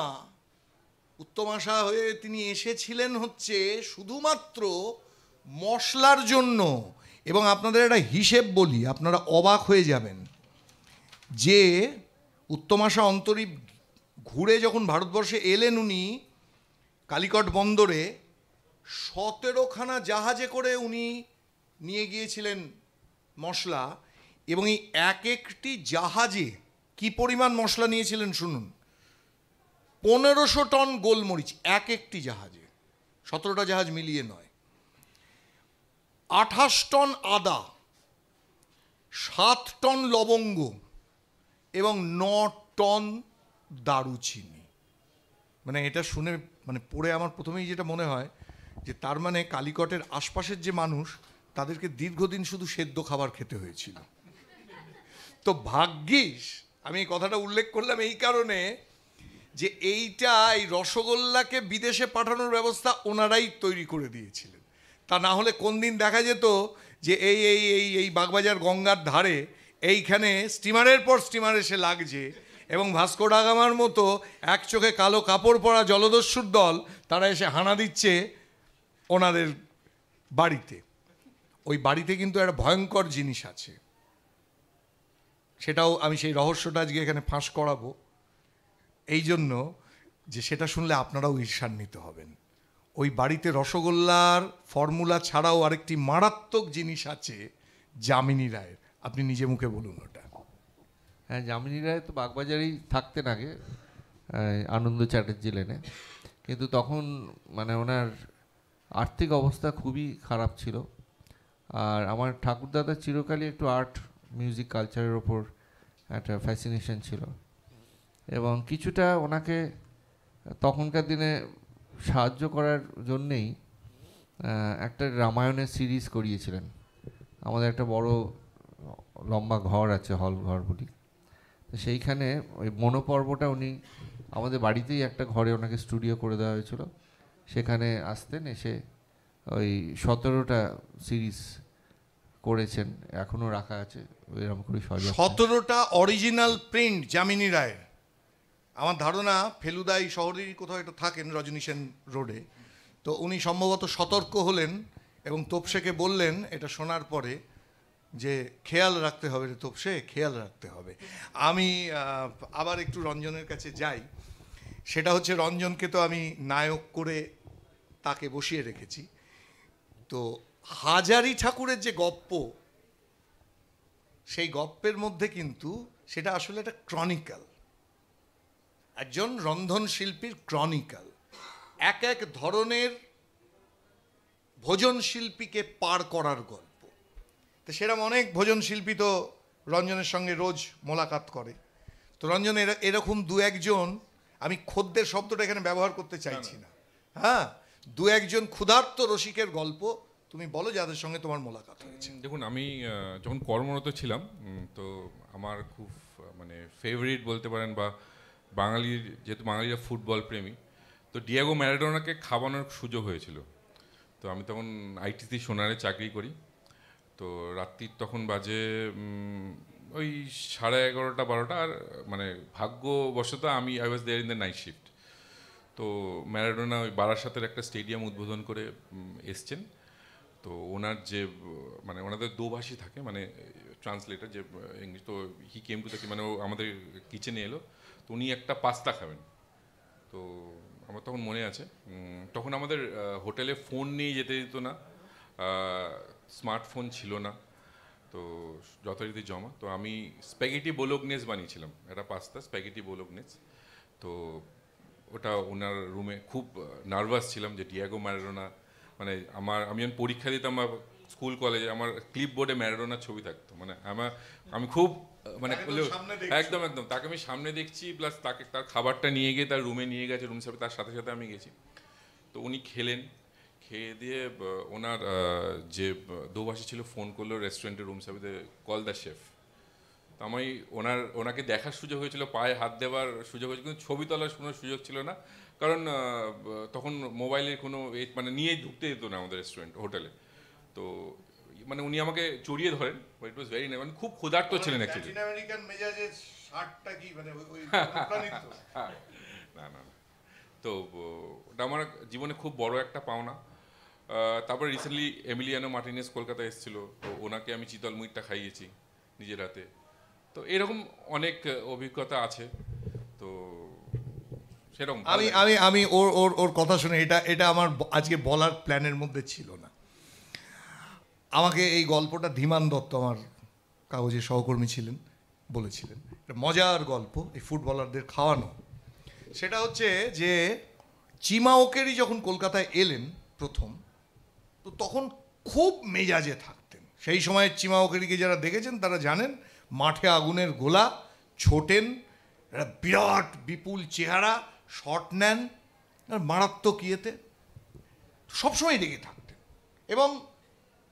উত্তম আশা হয়ে তিনি এসেছিলেন হচ্ছে শুধুমাত্র মশলার জন্য। এবং আপনাদের একটা হিসেব বলি, আপনারা অবাক হয়ে যাবেন যে উত্তম আশা অন্তরীপ ঘুরে যখন ভারতবর্ষে এলেন উনি কালিকট বন্দরে 17খানা জাহাজে করে উনি নিয়ে গিয়েছিলেন মশলা। এবং এই এক একটি জাহাজে কি পরিমাণ মশলা নিয়েছিলেন শুনুন। 1500 টন গোলমরিচ এক একটি জাহাজে, 17টা জাহাজ মিলিয়ে নয়। 28 টন আদা, 7 টন লবঙ্গ এবং 9 টন দারুচিনি। মানে এটা শুনে মানে পড়ে আমার প্রথমেই যেটা মনে হয় যে তার মানে কালিকটের আশপাশের যে মানুষ তাদেরকে দীর্ঘদিন শুধু সেদ্ধ খাবার খেতে হয়েছিল। তো ভাগ্যিস আমি এই কথাটা উল্লেখ করলাম এই কারণে যে এই রসগোল্লাকে বিদেশে পাঠানোর ব্যবস্থা ওনারাই তৈরি করে দিয়েছিলেন। তা না হলে কোন দিন দেখা যেত যে এই বাগবাজার গঙ্গার ধারে এইখানে স্টিমারের পর স্টিমার এসে লাগছে এবং ভাস্কো ডা গামার মতো এক চোখে কালো কাপড় পরা জলদস্যুর দল তারা এসে হানা দিচ্ছে ওনাদের বাড়িতে। ওই বাড়িতে কিন্তু একটা ভয়ঙ্কর জিনিস আছে, সেটাও আমি সেই রহস্যটা আজকে এখানে ফাঁস করাবো এই জন্য যে সেটা শুনলে আপনারাও ঈর্ষান্বিত হবেন। ওই বাড়িতে রসগোল্লার ফর্মুলা ছাড়াও আরেকটি মারাত্মক জিনিস আছে, যামিনী রায়ের। আপনি নিজে মুখে বলুন ওটা। হ্যাঁ, যামিনী রায় তো বাগবাজারেই থাকতেন আগে, আনন্দ চ্যাটার্জি লেনে। কিন্তু তখন মানে ওনার আর্থিক অবস্থা খুবই খারাপ ছিল। আর আমার ঠাকুরদাদা চিরকালই একটু আর্ট, মিউজিক, কালচারের ওপর একটা ফ্যাসিনেশন ছিল এবং কিছুটা ওনাকে তখনকার দিনে সাহায্য করার জন্যেই একটা রামায়ণের সিরিজ করিয়েছিলেন। আমাদের একটা বড় লম্বা ঘর আছে, হল ঘর বলি, তো সেইখানে ওই মনোপর্বটা উনি আমাদের বাড়িতেই একটা ঘরে ওনাকে স্টুডিও করে দেওয়া হয়েছিল। সেখানে আসতেন, এসে ওই 17টা সিরিজ করেছেন, এখনও রাখা আছে এরকম করে 17টা অরিজিনাল প্রিন্ট যামিনী রায়ের। আমার ধারণা ফেলুদা এই শহরেরই কোথাও একটা থাকেন, রজনী সেন রোডে। তো উনি সম্ভবত সতর্ক হলেন এবং তোপসেকে বললেন এটা শোনার পরে যে খেয়াল রাখতে হবে রে তোপসে, খেয়াল রাখতে হবে। আমি আবার একটু রঞ্জনের কাছে যাই। সেটা হচ্ছে রঞ্জনকে তো আমি নায়ক করে তাকে বসিয়ে রেখেছি। তো হাজারি ঠাকুরের যে গপ্প, সেই গপ্পের মধ্যে কিন্তু সেটা আসলে একটা ক্রনিক্যাল, একজন রন্ধনশিল্পীর ক্রনিক্যাল। এক এক ধরনের ভোজন শিল্পীকে পার করার গল্প। তো সেরকম অনেক ভোজন শিল্পী তো রঞ্জনের সঙ্গে রোজ মোলাকাত করে। তো রঞ্জন এরকম দু একজন, আমি খদ্দের শব্দটা এখানে ব্যবহার করতে চাইছি না, হ্যাঁ, দু একজন ক্ষুধার্ত রসিকের গল্প তুমি বলো যাদের সঙ্গে তোমার মোলাকাত হয়েছে। দেখুন, আমি যখন কর্মরত ছিলাম তো আমার খুব মানে ফেভারিট বলতে পারেন, বা বাঙালির, যেহেতু বাঙালিরা ফুটবল প্রেমী, তো ডিয়েগো ম্যারাডোনাকে খাওয়ানোর সুযোগ হয়েছিল। তো আমি তখন আইটিসি সোনারে চাকরি করি। তো রাত্রির তখন বাজে ওই 11:30 12টা, আর মানে ভাগ্যবশত I was there in the night shift. তো ম্যারাডোনা ওই বারাসাতের একটা স্টেডিয়াম উদ্বোধন করে এসছেন। তো ওনার যে মানে ওনাদের দোভাষী থাকে, মানে ট্রান্সলেটার যে ইংলিশ, তো হি কেম টু দ্য, মানে ও আমাদের কিচেনে এলো। তো উনি একটা পাস্তা খাবেন। তো আমার তখন মনে আছে, তখন আমাদের হোটেলে ফোন নিয়ে যেতে দিত না, স্মার্টফোন ছিল না, তো যথারীতি জমা। তো আমি স্প্যাগেটি বোলোগনেস বানিয়েছিলাম, একটা পাস্তা স্প্যাগেটি বোলোগনেস। তো ওটা ওনার রুমে, খুব নার্ভাস ছিলাম যে ডিয়েগো ম্যারাডোনা, মানে আমি যখন পরীক্ষা দিতাম স্কুল কলেজে, আমার ক্লিপ বোর্ডে ম্যারাডোনার ছবি থাকতো, মানে আমি খুব মানে একদম তাকে আমি সামনে দেখছি, প্লাস তাকে তার খাবারটা নিয়ে গিয়ে তার রুমে নিয়ে গেছে, রুম সার্ভিস, তার সাথে সাথে আমি গেছি। তো উনি খেলেন, খেয়ে দিয়ে ওনার যে দোভাষী ছিল ফোন করলো রেস্টুরেন্টের রুম সার্ভিসে, কল দ্য শেফ। তো আমি ওনাকে দেখার সুযোগ হয়েছিল, পায়ে হাত দেওয়ার সুযোগ হয়েছিল, কিন্তু ছবি তোলার কোনো সুযোগ ছিল না, কারণ তখন মোবাইলের কোনো মানে নিয়ে ঢুকতে দিত না আমাদের রেস্টুরেন্ট হোটেলে। তো মানে উনি আমাকে জড়িয়ে ধরেন, but it was very nice, মানে খুব ক্ষুধার্ত ছিলেন অ্যাকচুয়ালি। ল্যাটিন আমেরিকান মেজাজের শার্টটা কি মানে ওই না। তো ওটা আমার জীবনে খুব বড় একটা পাওনা। তারপরে রিসেন্টলি এমিলিয়ানো মার্টিনেজ কলকাতায় এসেছিল, তো ওনাকে আমি চিতল মুইটটা খাইয়েছি নিজের হাতে। তো এরকম অনেক অভিজ্ঞতা আছে। তো সেরকম আমি ওর কথা শুনে এটা আমার আজকে বলার প্ল্যানের মধ্যে ছিল না। আমাকে এই গল্পটা ধীমান দত্ত, আমার কাগজের সহকর্মী ছিলেন, বলেছিলেন এটা মজার গল্প এই ফুটবলারদের খাওয়ানো। সেটা হচ্ছে যে চিমা ওকেরি যখন কলকাতায় এলেন প্রথম, তো তখন খুব মেজাজে থাকতেন। সেই সময় চিমা ওকেরিকে যারা দেখেছেন তারা জানেন, মাঠে আগুনের গোলা, ছোটেন, একটা বিরাট বিপুল চেহারা, শট নেন, আর মারাত্মক ইয়েতে সবসময় রেগে থাকতেন। এবং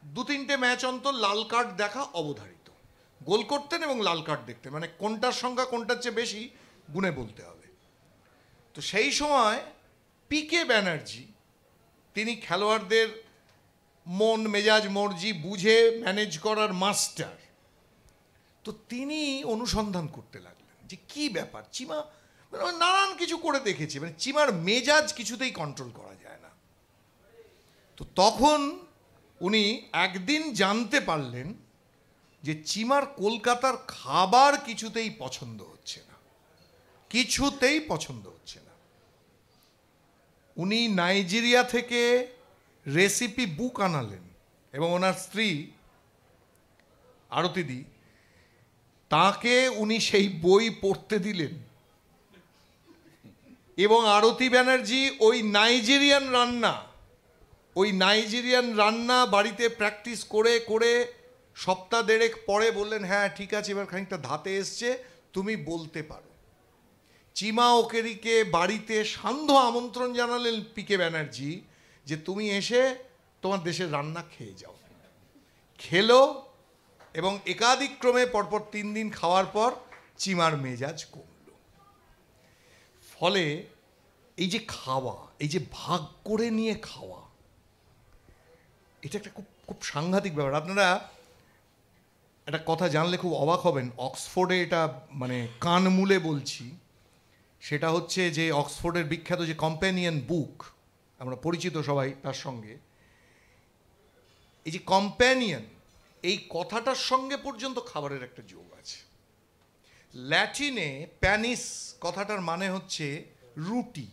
2-3টে ম্যাচ অন্তর লাল কার্ড দেখা অবধারিত। গোল করতেন এবং লাল কার্ড দেখতেন, মানে কোনটার সংখ্যা কোনটার চেয়ে বেশি গুণে বলতে হবে। তো সেই সময় পিকে ব্যানার্জি, তিনি খেলোয়াড়দের মন মেজাজ মর্জি বুঝে ম্যানেজ করার মাস্টার। তো তিনি অনুসন্ধান করতে লাগলেন যে কি ব্যাপার, চিমা নানান কিছু করে দেখেছে, মানে চিমার মেজাজ কিছুতেই কন্ট্রোল করা যায় না। তো তখন উনি একদিন জানতে পারলেন যে চিমার কলকাতার খাবার কিছুতেই পছন্দ হচ্ছে না, কিছুতেই পছন্দ হচ্ছে না। উনি নাইজেরিয়া থেকে রেসিপি বুক আনালেন এবং ওনার স্ত্রী আরতিদি, তাকে উনি সেই বই পড়তে দিলেন। এবং আরতি ব্যানার্জি ওই নাইজেরিয়ান রান্না বাড়িতে প্র্যাকটিস করে করে সপ্তাহ দেড়েক পরে বললেন, হ্যাঁ ঠিক আছে, এবার খানিকটা ধাতে এসছে, তুমি বলতে পারো। চিমা ওকেরিকে বাড়িতে সান্ধ্য আমন্ত্রণ জানালেন পিকে ব্যানার্জি যে তুমি এসে তোমার দেশের রান্না খেয়ে যাও। খেলো এবং একাধিক ক্রমে পরপর 3 দিন খাওয়ার পর চিমার মেজাজ কমল। ফলে এই যে খাওয়া, এই যে ভাগ করে নিয়ে খাওয়া, এটা একটা খুব খুব সাংঘাতিক ব্যাপার। আপনারা একটা কথা জানলে খুব অবাক হবেন, অক্সফোর্ডে এটা মানে কান মুলে বলছি, সেটা হচ্ছে যে অক্সফোর্ডের বিখ্যাত যে কম্প্যানিয়ন বুক, আমরা পরিচিত সবাই তার সঙ্গে, এই যে কম্প্যানিয়ন এই কথাটার সঙ্গে পর্যন্ত খাবারের একটা যোগ আছে। ল্যাটিনে প্যানিস কথাটার মানে হচ্ছে রুটি।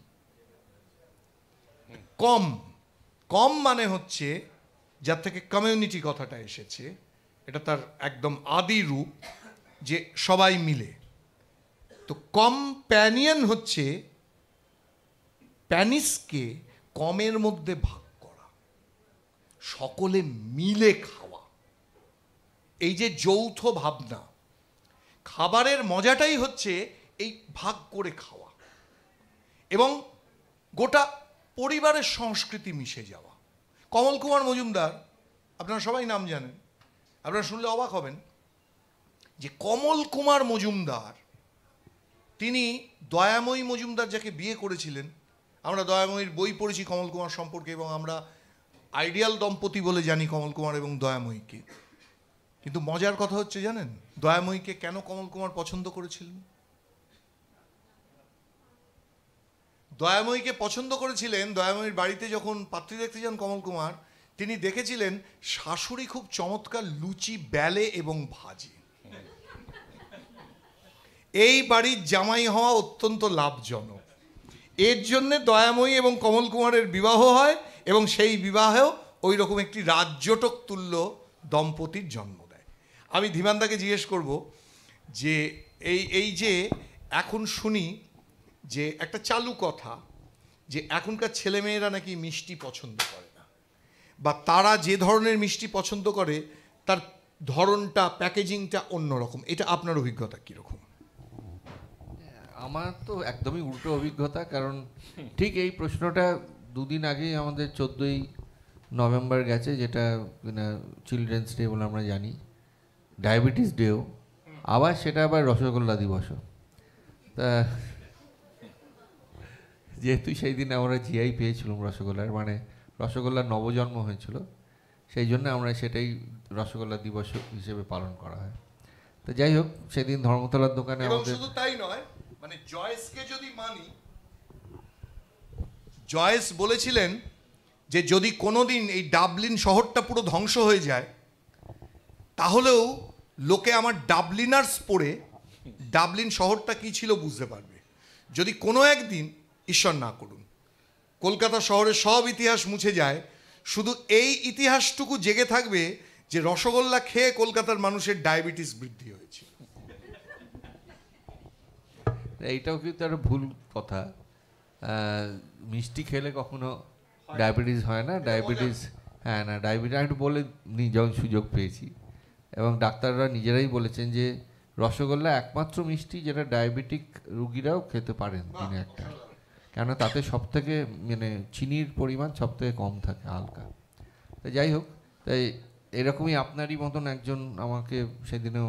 কম মানে হচ্ছে, যার থেকে কমিউনিটি কথাটা এসেছে, এটা তার একদম আদি রূপ, যে সবাই মিলে। তো কম্প্যানিয়ন হচ্ছে প্যানিসকে কমের মধ্যে ভাগ করা, সকলে মিলে খাওয়া, এই যে যৌথ ভাবনা। খাবারের মজাটাই হচ্ছে এই ভাগ করে খাওয়া এবং গোটা পরিবারের সংস্কৃতি মিশে যাওয়া। কমল কুমার মজুমদার আপনারা সবাই নাম জানেন, আপনারা শুনলে অবাক হবেন যে কমল কুমার মজুমদার, তিনি দয়াময়ী মজুমদার যাকে বিয়ে করেছিলেন, আমরা দয়াময়ীর বই পড়েছি কমল কুমার সম্পর্কে এবং আমরা আইডিয়াল দম্পতি বলে জানি কমল কুমার এবং দয়াময়ীকে। কিন্তু মজার কথা হচ্ছে জানেন দয়াময়ীকে কেন কমল কুমার পছন্দ করেছিলেন? দয়াময়ীকে পছন্দ করেছিলেন, দয়াময়ীর বাড়িতে যখন পাত্রী দেখতে যান কমল কুমার, তিনি দেখেছিলেন শাশুড়ি খুব চমৎকার লুচি বেলে এবং ভাজে, এই বাড়ির জামাই হওয়া অত্যন্ত লাভজনক। এর জন্যে দয়াময়ী এবং কমল কুমারের বিবাহ হয় এবং সেই বিবাহেও ওই রকম একটি রাজ্যটক তুল্য দম্পতির জন্ম দেয়। আমি ধীমানদাকে জিজ্ঞেস করব যে এই যে এখন শুনি যে একটা চালু কথা যে এখনকার ছেলেমেয়েরা নাকি মিষ্টি পছন্দ করে না, বা তারা যে ধরনের মিষ্টি পছন্দ করে তার ধরনটা, প্যাকেজিংটা অন্যরকম, এটা আপনার অভিজ্ঞতা কীরকম? আমার তো একদমই উল্টো অভিজ্ঞতা, কারণ ঠিক এই প্রশ্নটা দুদিন আগেই আমাদের 14ই নভেম্বর গেছে, যেটা চিলড্রেন্স ডে বলে আমরা জানি, ডায়াবেটিস ডেও, আবার সেটা আবার রসগোল্লা দিবসও। তা যেহেতু সেই দিন আমরা জিআই পেয়েছিলাম রসগোল্লার, মানে রসগোল্লার নবজন্ম হয়েছিল, সেই জন্য আমরা সেটাই রসগোল্লা দিবস হিসেবে পালন করা হয়। তো যাই হোক, সেদিন ধর্মতলার দোকানে আমাদের, শুধু তাই নয়, মানে জয়েসকে যদি মানি, জয়েস বলেছিলেন যে যদি কোনোদিন এই ডাবলিন শহরটা পুরো ধ্বংস হয়ে যায় তাহলেও লোকে আমার ডাবলিনার্স পড়ে ডাবলিন শহরটা কি ছিল বুঝতে পারবে। যদি কোনো একদিন, ঈশ্বর না করুন, কলকাতা শহরের সব ইতিহাস মুছে যায়, শুধু এই ইতিহাসটুকু জেগে থাকবে যে রসগোল্লা খেয়ে কলকাতার মানুষের ডায়াবেটিস বৃদ্ধি হয়েছে। এইটাও কিন্তু একটা ভুল কথা। মিষ্টি খেলে কখনো ডায়াবেটিস হয় না। ডায়াবেটিস, হ্যাঁ না, ডায়াবেটিস আমি একটু বলে নিই যখন সুযোগ পেয়েছি, এবং ডাক্তাররা নিজেরাই বলেছেন যে রসগোল্লা একমাত্র মিষ্টি যেটা ডায়াবেটিক রুগীরাও খেতে পারেন দিনে একটা, কেন তাতে সব থেকে মানে চিনির পরিমাণ সব থেকে কম থাকে, হালকা। তো যাই হোক, তাই এরকমই আপনারই মতন একজন আমাকে সেদিনেও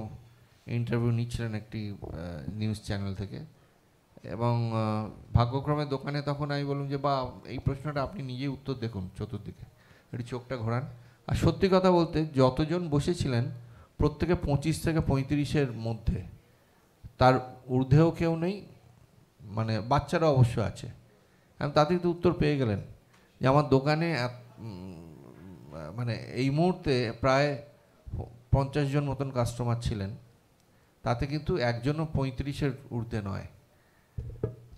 ইন্টারভিউ নিচ্ছিলেন একটি নিউজ চ্যানেল থেকে, এবং ভাগ্যক্রমে দোকানে তখন আমি বললাম যে বা এই প্রশ্নটা আপনি নিজেই উত্তর দেখুন, চতুর্দিকে একটু চোখটা ঘোরান। আর সত্যি কথা বলতে যতজন বসেছিলেন প্রত্যেকে 25 থেকে 35-এর মধ্যে, তার ঊর্ধ্বেও কেউ নেই, মানে বাচ্চারা অবশ্য আছে। আমি তাতেই তো উত্তর পেয়ে গেলেন যে আমার দোকানে মানে এই মুহূর্তে প্রায় 50 জন মতন কাস্টমার ছিলেন, তাতে কিন্তু একজনও 35-এর ঊর্ধ্বে নয়।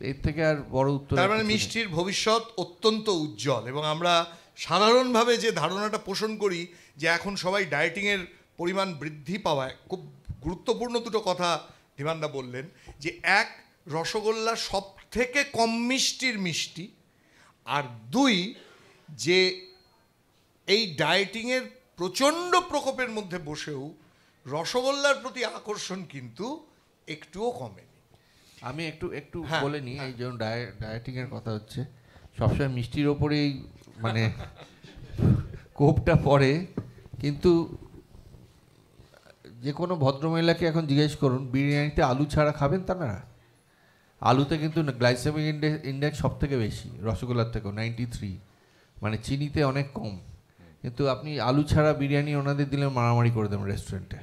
এর থেকে আর বড় উত্তর, তার মানে মিষ্টির ভবিষ্যৎ অত্যন্ত উজ্জ্বল। এবং আমরা সাধারণভাবে যে ধারণাটা পোষণ করি যে এখন সবাই ডায়েটিংয়ের পরিমাণ বৃদ্ধি পাওয়ায়, খুব গুরুত্বপূর্ণ দুটো কথা ধীমানদা বললেন, যে এক, রসগোল্লা সব থেকে কম মিষ্টির মিষ্টি, আর দুই, যে এই ডায়েটিংয়ের প্রচণ্ড প্রকোপের মধ্যে বসেও রসগোল্লার প্রতি আকর্ষণ কিন্তু একটুও কমেনি। আমি একটু বলে নিই, এই যেমন ডায়েটিংয়ের কথা হচ্ছে, সবসময় মিষ্টির ওপরেই মানে কোপটা পড়ে, কিন্তু যে কোনো ভদ্রমহিলাকে এখন জিজ্ঞেস করুন বিরিয়ানিতে আলু ছাড়া খাবেন তারা? আলুতে কিন্তু গ্লাইসেমিক ইন্ডেক্স সব থেকে বেশি রসগোল্লার থেকেও, 93, মানে চিনিতে অনেক কম, কিন্তু আপনি আলু ছাড়া বিরিয়ানি ওনাদের দিলে মারামারি করে দেবেন রেস্টুরেন্টে।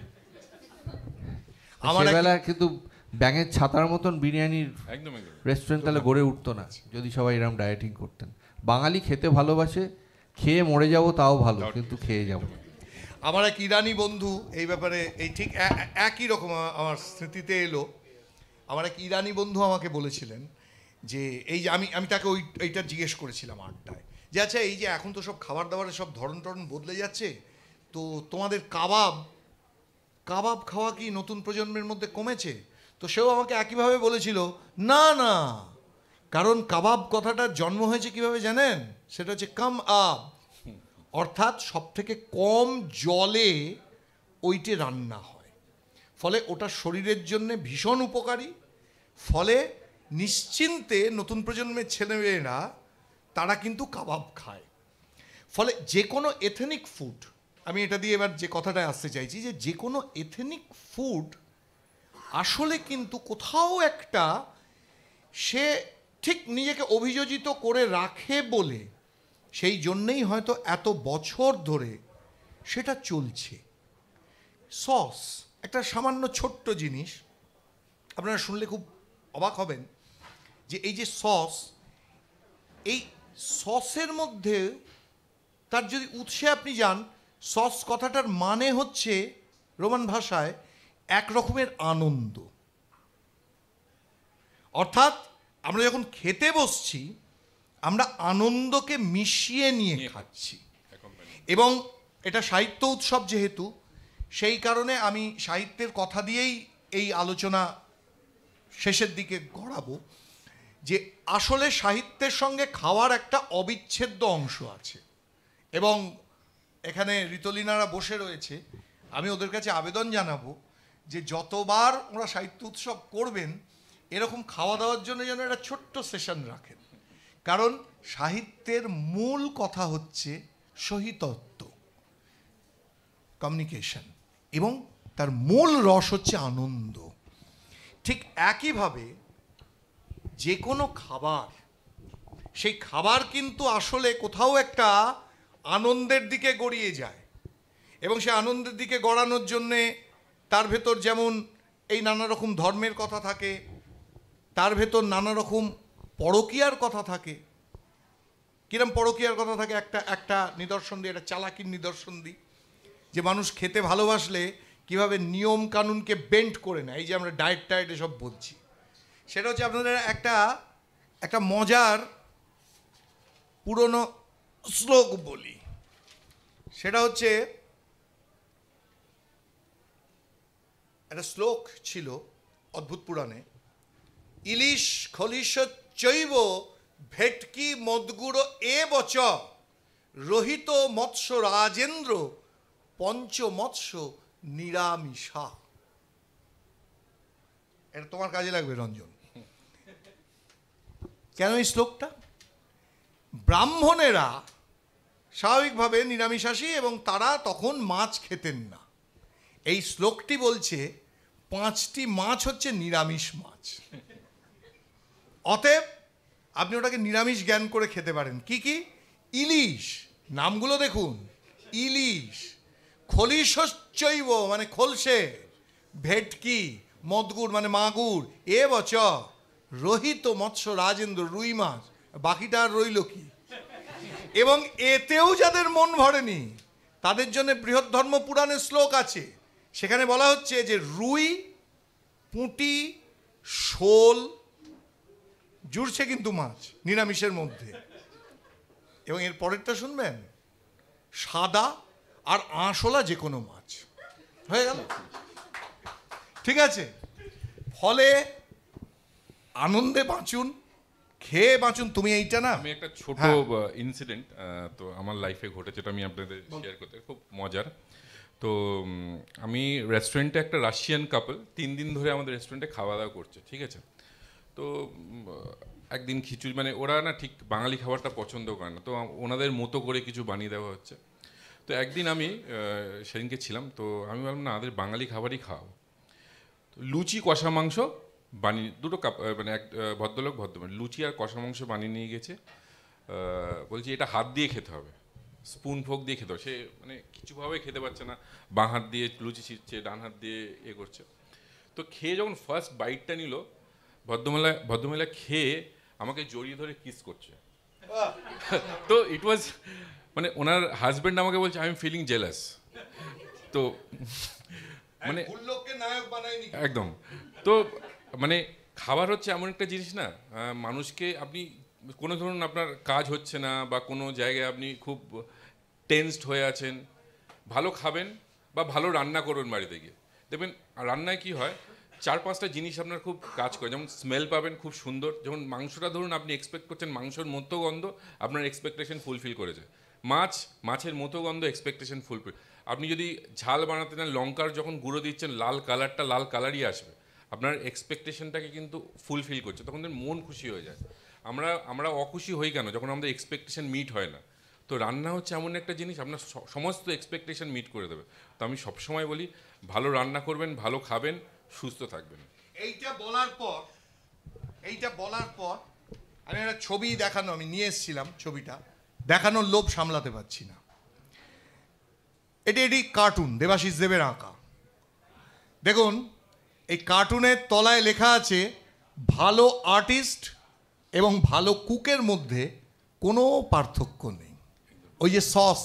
সেবেলা কিন্তু ব্যাঙের ছাতার মতন বিরিয়ানির রেস্টুরেন্ট তাহলে গড়ে উঠতো না যদি সবাই এরকম ডায়েটিং করতেন। বাঙালি খেতে ভালোবাসে, খেয়ে মরে যাব তাও ভালো, কিন্তু খেয়ে যাব। আমার এক ইরানি বন্ধু এই ব্যাপারে এই ঠিক একই রকম আমার স্মৃতিতে এলো। আমার এক ইরানি বন্ধু আমাকে বলেছিলেন যে এই যে আমি তাকে এইটা জিজ্ঞেস করেছিলাম আড্ডায়, যে আচ্ছা এই যে এখন তো সব খাবার দাবারের সব ধরন বদলে যাচ্ছে, তো তোমাদের কাবাব খাওয়া কি নতুন প্রজন্মের মধ্যে কমেছে? তো সেও আমাকে একইভাবে বলেছিল, না না, কারণ কাবাব কথাটার জন্ম হয়েছে কিভাবে জানেন? সেটা হচ্ছে কাম আব, অর্থাৎ সব থেকে কম জলে ওইটে রান্না হয়, ফলে ওটা শরীরের জন্য ভীষণ উপকারী। ফলে নিশ্চিন্তে নতুন প্রজন্মের ছেলেমেয়েরা তারা কিন্তু কাবাব খায়। ফলে যে কোনো এথেনিক ফুড, আমি এটা দিয়ে এবার যে কথাটা আসতে চাইছি, যে কোনো এথেনিক ফুড আসলে কিন্তু কোথাও একটা সে ঠিক নিজেকে অভিযোজিত করে রাখে বলে সেই জন্যেই হয়তো এত বছর ধরে সেটা চলছে। সস একটা সামান্য ছোট্ট জিনিস, আপনারা শুনলে খুব অবাক হবেন যে এই যে সস, এই সসের মধ্যে তার যদি উৎসে আপনি যান, সস কথাটার মানে হচ্ছে রোমান ভাষায় এক রকমের আনন্দ। অর্থাৎ আমরা যখন খেতে বসছি আমরা আনন্দকে মিশিয়ে নিয়ে খাচ্ছি। এবং এটা সাহিত্য উৎসব যেহেতু, সেই কারণে আমি সাহিত্যের কথা দিয়েই এই আলোচনা শেষের দিকে গড়াবো, যে আসলে সাহিত্যের সঙ্গে খাওয়ার একটা অবিচ্ছেদ্য অংশ আছে। এবং এখানে ঋতলিনারা বসে রয়েছে, আমি ওদের কাছে আবেদন জানাবো যে যতবার ওরা সাহিত্য উৎসব করবেন এরকম খাওয়া দাওয়ার জন্য যেন একটা ছোট্ট সেশন রাখেন। কারণ সাহিত্যের মূল কথা হচ্ছে সহিতত্ব, কমিউনিকেশন, এবং তার মূল রস হচ্ছে আনন্দ। ঠিক একইভাবে যে কোনো খাবার, সেই খাবার কিন্তু আসলে কোথাও একটা আনন্দের দিকে গড়িয়ে যায়, এবং সে আনন্দের দিকে গড়ানোর জন্যে তার ভেতর যেমন এই নানা রকম ধর্মের কথা থাকে, তার ভেতর নানা রকম পরকীয়ার কথা থাকে। কিরম পরকীয়ার কথা থাকে একটা নিদর্শন দিই, একটা চালাকির নিদর্শন দিই, যে মানুষ খেতে ভালোবাসলে কিভাবে নিয়ম কানুনকে বেন্ড করে নেয়। এই যে আমরা ডায়েট এসব বলছি, সেটা হচ্ছে আপনাদের একটা মজার পুরনো শ্লোক বলি। সেটা হচ্ছে একটা শ্লোক ছিল অদ্ভুত পুরাণে, ইলিশ খলিশ চৈব ভেটকি মদগুড়ো এ বচ রহিত মৎস্য রাজেন্দ্র পঞ্চ মৎস্য নিরামিষা। এটা তোমার কাজে লাগবে রঞ্জন। কেন এই শ্লোকটা? ব্রাহ্মণেরা স্বাভাবিকভাবে নিরামিষাশী এবং তারা তখন মাছ খেতেন না। এই শ্লোকটি বলছে 5টি মাছ হচ্ছে নিরামিষ মাছ, অতএব আপনি ওটাকে নিরামিষ জ্ঞান করে খেতে পারেন। কি কি? ইলিশ, নামগুলো দেখুন, ইলিশ, খলিশৈব মানে খোলসে, ভেটকি, মদগুড় মানে মাগুর, এ বচ রহিত মৎস্য রাজেন্দ্র রুই মাছ, বাকিটা আর রইল কি? এবং এতেও যাদের মন ভরেনি তাদের জন্য বৃহৎ ধর্ম পুরাণের শ্লোক আছে, সেখানে বলা হচ্ছে যে রুই, পুঁটি, শোল জুড়ছে কিন্তু মাছ নিরামিষের মধ্যে। এবং এর পরেরটা শুনবেন, সাদা আর আঁশলা যে কোনো মাছ হয়ে গেল। ঠিক আছে, ফলে আনন্দে বাঁচুন, খেয়ে বাঁচুন। তুমি এইটা না, আমি একটা ছোট হ্যাঁ। ইনসিডেন্ট তো আমার লাইফে ঘটেছে, যেটা আমি আপনাদের শেয়ার করতে খুব মজার। তো আমি রেস্টুরেন্টে, একটা রাশিয়ান কাপল 3 দিন ধরে আমাদের রেস্টুরেন্টে খাওয়া দাওয়া করছে, ঠিক আছে। তো একদিন খিচুড়ি, মানে ওরা না ঠিক বাঙালি খাবারটা পছন্দ করে না, তো ওনাদের মতো করে কিছু বানিয়ে দেওয়া হচ্ছে। তো একদিন আমি সেদিনকে ছিলাম, তো আমি বললাম না, আমাদের বাঙালি খাবারই খাওয়াবো। তো লুচি কষা মাংস বানিয়ে, দুটো কাপ, মানে এক ভদ্রলোক লুচি আর কষা মাংস বানিয়ে নিয়ে গেছে। বলছি এটা হাত দিয়ে খেতে হবে, স্পুন ফোক দিয়ে খেতে হবে। সে মানে কিছুভাবে খেতে পারছে না, বাঁ হাত দিয়ে লুচি ছিঁড়ছে, ডান হাত দিয়ে এ করছে। তো খেয়ে যখন ফার্স্ট বাইটটা নিল, ভদ্রমহিলা খেয়ে আমাকে জড়িয়ে ধরে কিস করছে। তো ইট ওয়াজ, মানে ওনার হাজব্যান্ড আমাকে বলছে আই এম ফিলিং জেলাস। তো মানে একদম, তো মানে খাবার হচ্ছে এমন একটা জিনিস না, মানুষকে আপনি কোনো ধরুন আপনার কাজ হচ্ছে না বা কোনো জায়গায় আপনি খুব টেন্সড হয়ে আছেন, ভালো খাবেন বা ভালো রান্না করবেন বাড়িতে গিয়ে, দেখবেন রান্নায় কি হয়, 4-5টা জিনিস আপনার খুব কাজ করে। যেমন স্মেল পাবেন খুব সুন্দর, যেমন মাংসটা ধরুন আপনি এক্সপেক্ট করছেন মাংসর মতো গন্ধ, আপনার এক্সপেকটেশন ফুলফিল করেছে। মাছের মতো গন্ধ, এক্সপেকটেশন ফুলফিল। আপনি যদি ঝাল বানাতে চান, লঙ্কার যখন গুঁড়ো দিচ্ছেন লাল কালারটা লাল কালারই আসবে, আপনার এক্সপেকটেশনটাকে কিন্তু ফুলফিল করছে, তখন মন খুশি হয়ে যায়। আমরা অখুশি হই কেন? যখন আমাদের এক্সপেকটেশন মিট হয় না। তো রান্না হচ্ছে এমন একটা জিনিস আপনার সমস্ত এক্সপেকটেশন মিট করে দেবে। তো আমি সবসময় বলি ভালো রান্না করবেন, ভালো খাবেন, সুস্থ থাকবেন। এইটা বলার পর আমি একটা ছবি দেখানো, আমি নিয়ে এসেছিলাম ছবিটা, দেখানোর লোভ সামলাতে পারছি না। এটি কার্টুন, দেবাশিস দেবের আঁকা। দেখুন, এই কার্টুনের তলায় লেখা আছে ভালো আর্টিস্ট এবং ভালো কুকের মধ্যে কোনো পার্থক্য নেই। ওই যে সস,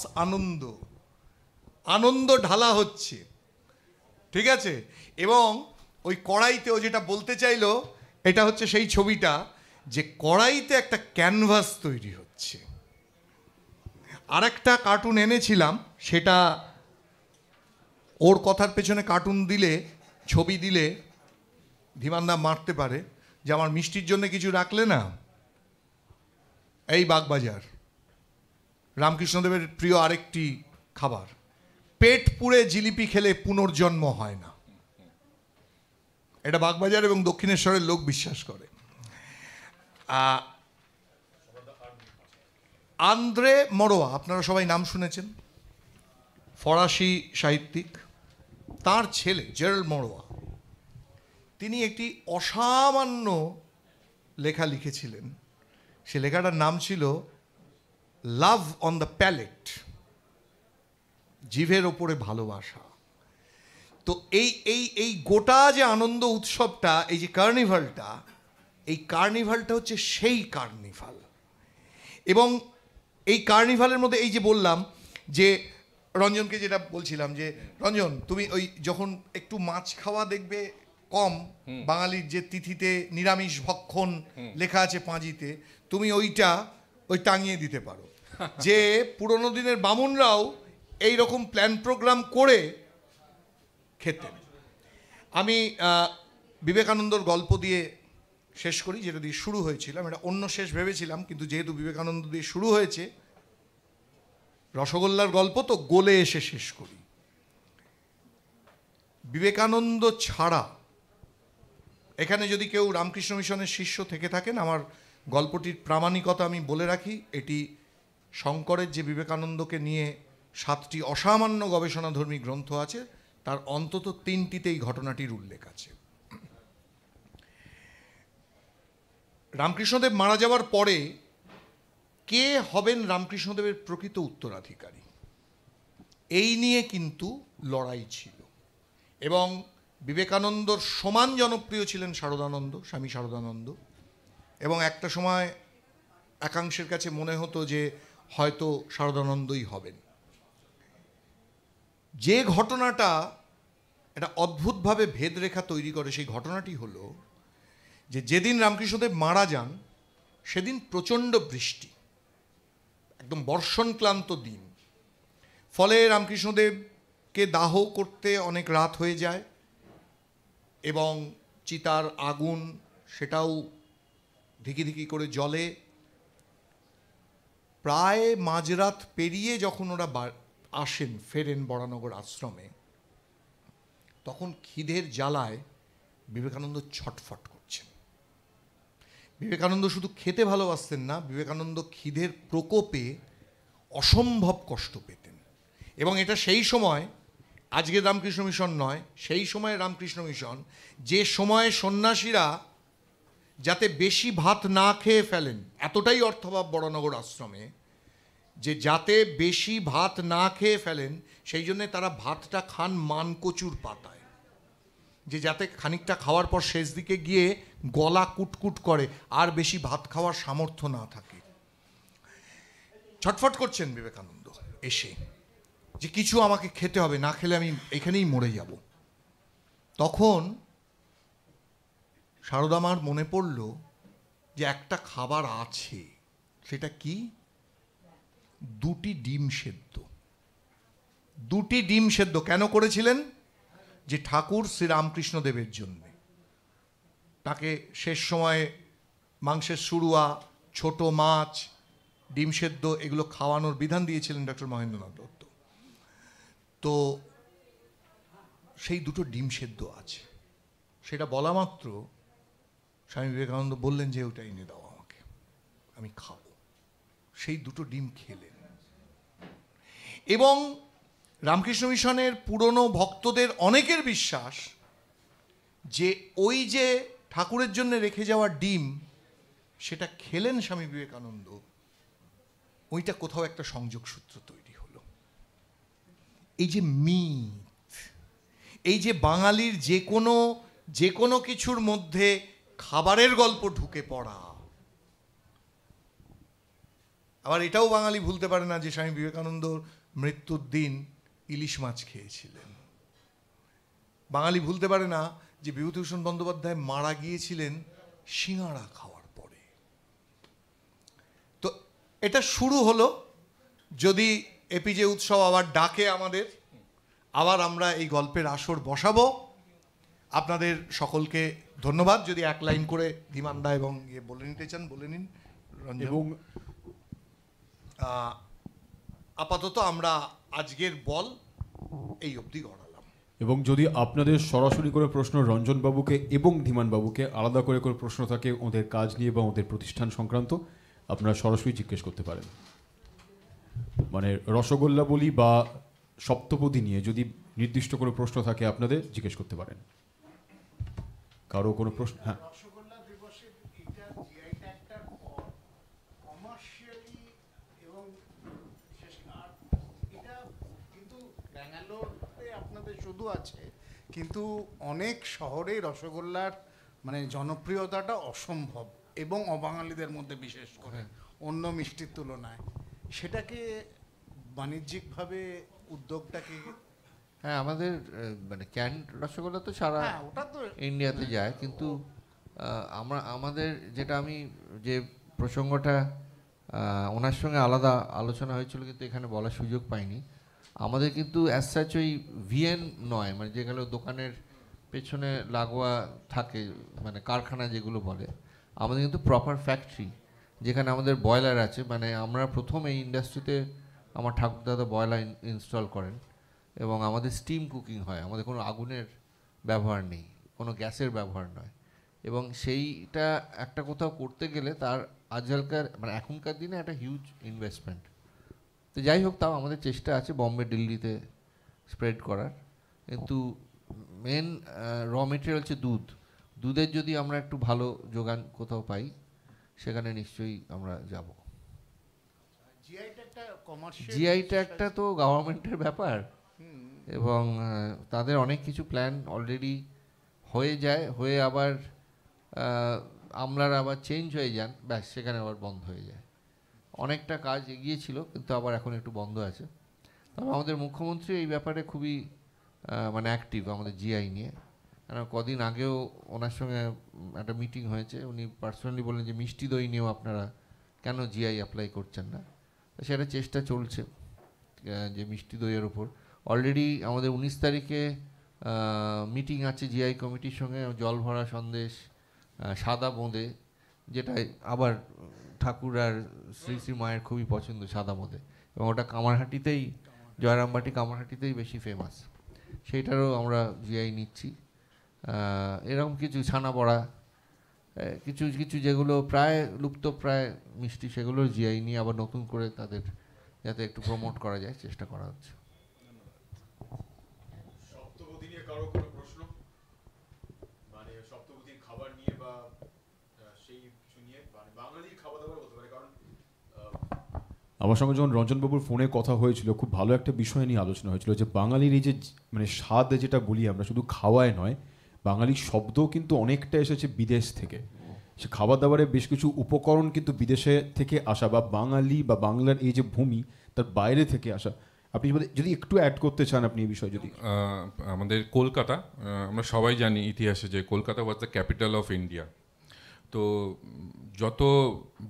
আনন্দ ঢালা হচ্ছে, ঠিক আছে? এবং ওই কড়াইতে ও যেটা বলতে চাইলো, এটা হচ্ছে সেই ছবিটা যে কড়াইতে একটা ক্যানভাস তৈরি হচ্ছে। আর একটা কার্টুন এনেছিলাম, সেটা ওর কথার পেছনে কার্টুন দিলে, ছবি দিলে ধীমানদা মারতে পারে যে আমার মিষ্টির জন্য কিছু রাখলে না। এই বাগবাজার রামকৃষ্ণদেবের প্রিয় আরেকটি খাবার, পেট পুড়ে জিলিপি খেলে পুনর্জন্ম হয় না। এটা বাগবাজার এবং দক্ষিণেশ্বরের লোক বিশ্বাস করে। আন্দ্রে মরোয়া, আপনারা সবাই নাম শুনেছেন, ফরাসি সাহিত্যিক। তার ছেলে জেরাল্ড মরোয়া, তিনি একটি অসামান্য লেখা লিখেছিলেন। সে লেখাটার নাম ছিল লাভ অন দ্য প্যালেট, জিভের ওপরে ভালোবাসা। তো এই গোটা যে আনন্দ উৎসবটা, এই যে কার্নিভালটা, এই কার্নিভালটা হচ্ছে সেই কার্নিভাল। এবং এই কার্নিভালের মধ্যে এই যে বললাম যে রঞ্জনকে যেটা বলছিলাম যে রঞ্জন, তুমি ওই যখন একটু মাছ খাওয়া দেখবে কম, বাঙালির যে তিথিতে নিরামিষ ভক্ষণ লেখা আছে পাঁজিতে, তুমি ওই টাঙিয়ে দিতে পারো যে পুরোনো দিনের বামুনরাও এই রকম প্ল্যান প্রোগ্রাম করে খেতেন। আমি বিবেকানন্দর গল্প দিয়ে শেষ করি, যেটা দিয়ে শুরু হয়েছিলাম। এটা অন্য শেষ ভেবেছিলাম, কিন্তু যেহেতু বিবেকানন্দ দিয়ে শুরু হয়েছে, রসগোল্লার গল্প তো গোলে এসে শেষ করি। বিবেকানন্দ ছাড়া এখানে যদি কেউ রামকৃষ্ণ মিশনের শিষ্য থেকে থাকেন, আমার গল্পটির প্রামাণিকতা আমি বলে রাখি, এটি শঙ্করের যে বিবেকানন্দকে নিয়ে 7টি অসামান্য গবেষণাধর্মী গ্রন্থ আছে, তার অন্তত 3টিতে এই ঘটনাটির উল্লেখ আছে। রামকৃষ্ণদেব মারা যাওয়ার পরে কে হবেন রামকৃষ্ণদেবের প্রকৃত উত্তরাধিকারী, এই নিয়ে কিন্তু লড়াই ছিল। এবং বিবেকানন্দর সমান জনপ্রিয় ছিলেন শারদানন্দ, স্বামী শারদানন্দ। এবং একটা সময় একাংশের কাছে মনে হতো যে হয়তো শারদানন্দই হবেন। যে ঘটনাটা একটা অদ্ভুতভাবে ভেদরেখা তৈরি করে, সেই ঘটনাটি হলো যে যেদিন রামকৃষ্ণদেব মারা যান, সেদিন প্রচণ্ড বৃষ্টি, একদম বর্ষণক্লান্ত দিন। ফলে রামকৃষ্ণদেবকে দাহ করতে অনেক রাত হয়ে যায় এবং চিতার আগুন সেটাও ধিকি ধিকি করে জ্বলে। প্রায় মাঝরাত পেরিয়ে যখন ওরা ফেরেন বরানগর আশ্রমে, তখন খিদের জ্বালায় বিবেকানন্দ ছটফট করছেন। বিবেকানন্দ শুধু খেতে ভালোবাসতেন না, বিবেকানন্দ খিদের প্রকোপে অসম্ভব কষ্ট পেতেন। এবং এটা সেই সময়, আজকের রামকৃষ্ণ মিশন নয়, সেই সময় রামকৃষ্ণ মিশন, যে সময়ে সন্ন্যাসীরা যাতে বেশি ভাত না খেয়ে ফেলেন, এতটাই অর্থভাব বরানগর আশ্রমে যে যাতে বেশি ভাত না খেয়ে ফেলেন, সেই জন্যে তারা ভাতটা খান মানকচুর পাতায়, যে যাতে খানিকটা খাওয়ার পর শেষ দিকে গিয়ে গলা কুটকুট করে, আর বেশি ভাত খাওয়ার সামর্থ্য না থাকে। ছটফট করছেন বিবেকানন্দ এসে যে কিছু আমাকে খেতে হবে, না খেলে আমি এখানেই মরে যাব। তখন শারদামার মনে পড়ল যে একটা খাবার আছে, সেটা কি? 2টি ডিম সেদ্ধ। 2টি ডিম সেদ্ধ কেন করেছিলেন? যে ঠাকুর শ্রীরামকৃষ্ণদেবের জন্যে, তাকে শেষ সময়ে মাংসের সুরুয়া, ছোট মাছ, ডিম সেদ্ধ এগুলো খাওয়ানোর বিধান দিয়েছিলেন ডক্টর মহেন্দ্রনাথ দত্ত। তো সেই 2টো ডিম সেদ্ধ আছে। সেটা বলা মাত্র স্বামী বিবেকানন্দ বললেন যে ওটা এনে দাও আমাকে, আমি খাবো। সেই 2টো ডিম খেলেন। এবং রামকৃষ্ণ মিশনের পুরনো ভক্তদের অনেকের বিশ্বাস যে ওই যে ঠাকুরের জন্য রেখে যাওয়া ডিম সেটা খেলেন স্বামী বিবেকানন্দ, ওইটা কোথাও একটা সংযোগ সূত্র তৈরি হলো। এই যে মিথ, এই যে বাঙালির যে কোনো কিছুর মধ্যে খাবারের গল্প ঢুকে পড়া, আবার এটাও বাঙালি ভুলতে পারে না যে স্বামী বিবেকানন্দ মৃত্যুর দিন ইলিশ মাছ খেয়েছিলেন। বাঙালি ভুলতে পারে না যে বিভূতিভূষণ বন্দ্যোপাধ্যায় মারা গিয়েছিলেন সিঙাড়া খাওয়ার পরে। তো এটা শুরু হলো, যদি এপিজে উৎসব আবার ডাকে আমাদের, আবার আমরা এই গল্পের আসর বসাবো। আপনাদের সকলকে ধন্যবাদ। যদি এক লাইন করে ধীমানদা এবং বলে নিতে চান বলে নিন রঞ্জন। এবং আপাতত আমরা আজকের বল এই অবধি গড়ালাম। এবং যদি আপনাদের সরাসরি করে প্রশ্ন রঞ্জনবাবুকে এবং ধীমানবাবুকে আলাদা করে করে প্রশ্ন থাকে ওদের কাজ নিয়ে বা ওদের প্রতিষ্ঠান সংক্রান্ত, আপনারা সরাসরি জিজ্ঞেস করতে পারেন। মানে রসগোল্লা বলি বা সপ্তপদী নিয়ে যদি নির্দিষ্ট কোনো প্রশ্ন থাকে আপনাদের জিজ্ঞেস করতে পারেন। কারো কোনো প্রশ্ন? হ্যাঁ, রসগোল্লা দিবসের এটা জিআই ট্যাগটার পর কমার্শিয়ালি এবং আর এটা কিন্তু ব্যাঙ্গালোরে আপনাদের শুধু আছে, কিন্তু অনেক শহরে রসগোল্লার মানে জনপ্রিয়তাটা অসম্ভব, এবং অবাঙালিদের মধ্যে বিশেষ করে অন্য মিষ্টির তুলনায়। সেটাকে বাণিজ্যিকভাবে উদ্যোগটাকে হ্যাঁ, আমাদের মানে ক্যান্ড রসগোল্লা তো সারা ওটা তো ইন্ডিয়াতে যায়, কিন্তু আমাদের যেটা আমি যে প্রসঙ্গটা ওনার সঙ্গে আলাদা আলোচনা হয়েছিল কিন্তু এখানে বলার সুযোগ পাইনি, আমাদের কিন্তু অ্যাজ সাচ ওই ভিএন নয়, মানে যেগুলো দোকানের পেছনে লাগোয়া থাকে, মানে কারখানা যেগুলো বলে, আমাদের কিন্তু প্রপার ফ্যাক্টরি যেখানে আমাদের বয়লার আছে। মানে আমরা প্রথম এই ইন্ডাস্ট্রিতে আমার ঠাকুরদাদা বয়লার ইনস্টল করেন এবং আমাদের স্টিম কুকিং হয়, আমাদের কোনো আগুনের ব্যবহার নেই, কোনো গ্যাসের ব্যবহার নয়। এবং সেইটা একটা কোথাও করতে গেলে তার আজকালকার মানে এখনকার দিনে একটা হিউজ ইনভেস্টমেন্ট। তো যাই হোক, তাও আমাদের চেষ্টা আছে বম্বে দিল্লিতে স্প্রেড করার, কিন্তু মেন র মেটেরিয়াল হচ্ছে দুধের যদি আমরা একটু ভালো যোগান কোথাও পাই সেখানে নিশ্চয়ই আমরা যাব। জিআই ট্যাগটা তো গভর্নমেন্টের ব্যাপার, এবং তাদের অনেক কিছু প্ল্যান অলরেডি হয়ে আবার আমলারা আবার চেঞ্জ হয়ে যান, ব্যাস সেখানে আবার বন্ধ হয়ে যায়। অনেকটা কাজ এগিয়েছিল কিন্তু আবার এখন একটু বন্ধ আছে। তবে আমাদের মুখ্যমন্ত্রী এই ব্যাপারে খুবই মানে অ্যাক্টিভ আমাদের জিআই নিয়ে। কারণ কদিন আগেও ওনার সঙ্গে একটা মিটিং হয়েছে, উনি পার্সোনালি বললেন যে মিষ্টি দই নিয়েও আপনারা কেন জিআই অ্যাপ্লাই করছেন না। সেটা চেষ্টা চলছে যে মিষ্টি দইয়ের ওপর অলরেডি আমাদের 19 তারিখে মিটিং আছে জিআই কমিটির সঙ্গে। জল ভরা সন্দেশ, সাদা বোঁদে, যেটা আবার ঠাকুর আর শ্রী শ্রী মায়ের খুবই পছন্দ সাদা বোঁদে, এবং ওটা কামারহাটিতেই, জয়রামবাটি কামারহাটিতেই বেশি ফেমাস, সেইটারও আমরা জিআই নিচ্ছি। এরকম কিছু ছানা বড়া, কিছু কিছু যেগুলো প্রায় লুপ্ত প্রায় মিষ্টি, সেগুলোর জিআই নিয়ে আবার নতুন করে তাদের যাতে একটু প্রমোট করা যায় চেষ্টা করা হচ্ছে। সপ্তপদী নিয়ে কারো কোনো প্রশ্ন? মানে সপ্তপদীর খাবার নিয়ে বা সেই কিছু নিয়ে, মানে বাঙালির খাওয়া দাওয়ার হতে পারে। কারণ আমার সঙ্গে যখন রঞ্জনবাবুর ফোনে কথা হয়েছিল, খুব ভালো একটা বিষয় নিয়ে আলোচনা হয়েছিল যে বাঙালির এই যে মানে স্বাদ যেটা বলি আমরা, শুধু খাওয়ায় নয়, বাঙালির শব্দ কিন্তু অনেকটা এসেছে বিদেশ থেকে। সে খাবার দাবারের বেশ কিছু উপকরণ কিন্তু বিদেশে থেকে আসা, বা বাঙালি বা বাংলার এই যে ভূমি তার বাইরে থেকে আসা। আপনি যদি একটু অ্যাড করতে চান আপনি এই বিষয়ে। যদি আমাদের কলকাতা, আমরা সবাই জানি ইতিহাসে যে Kolkata was the capital of India. তো যত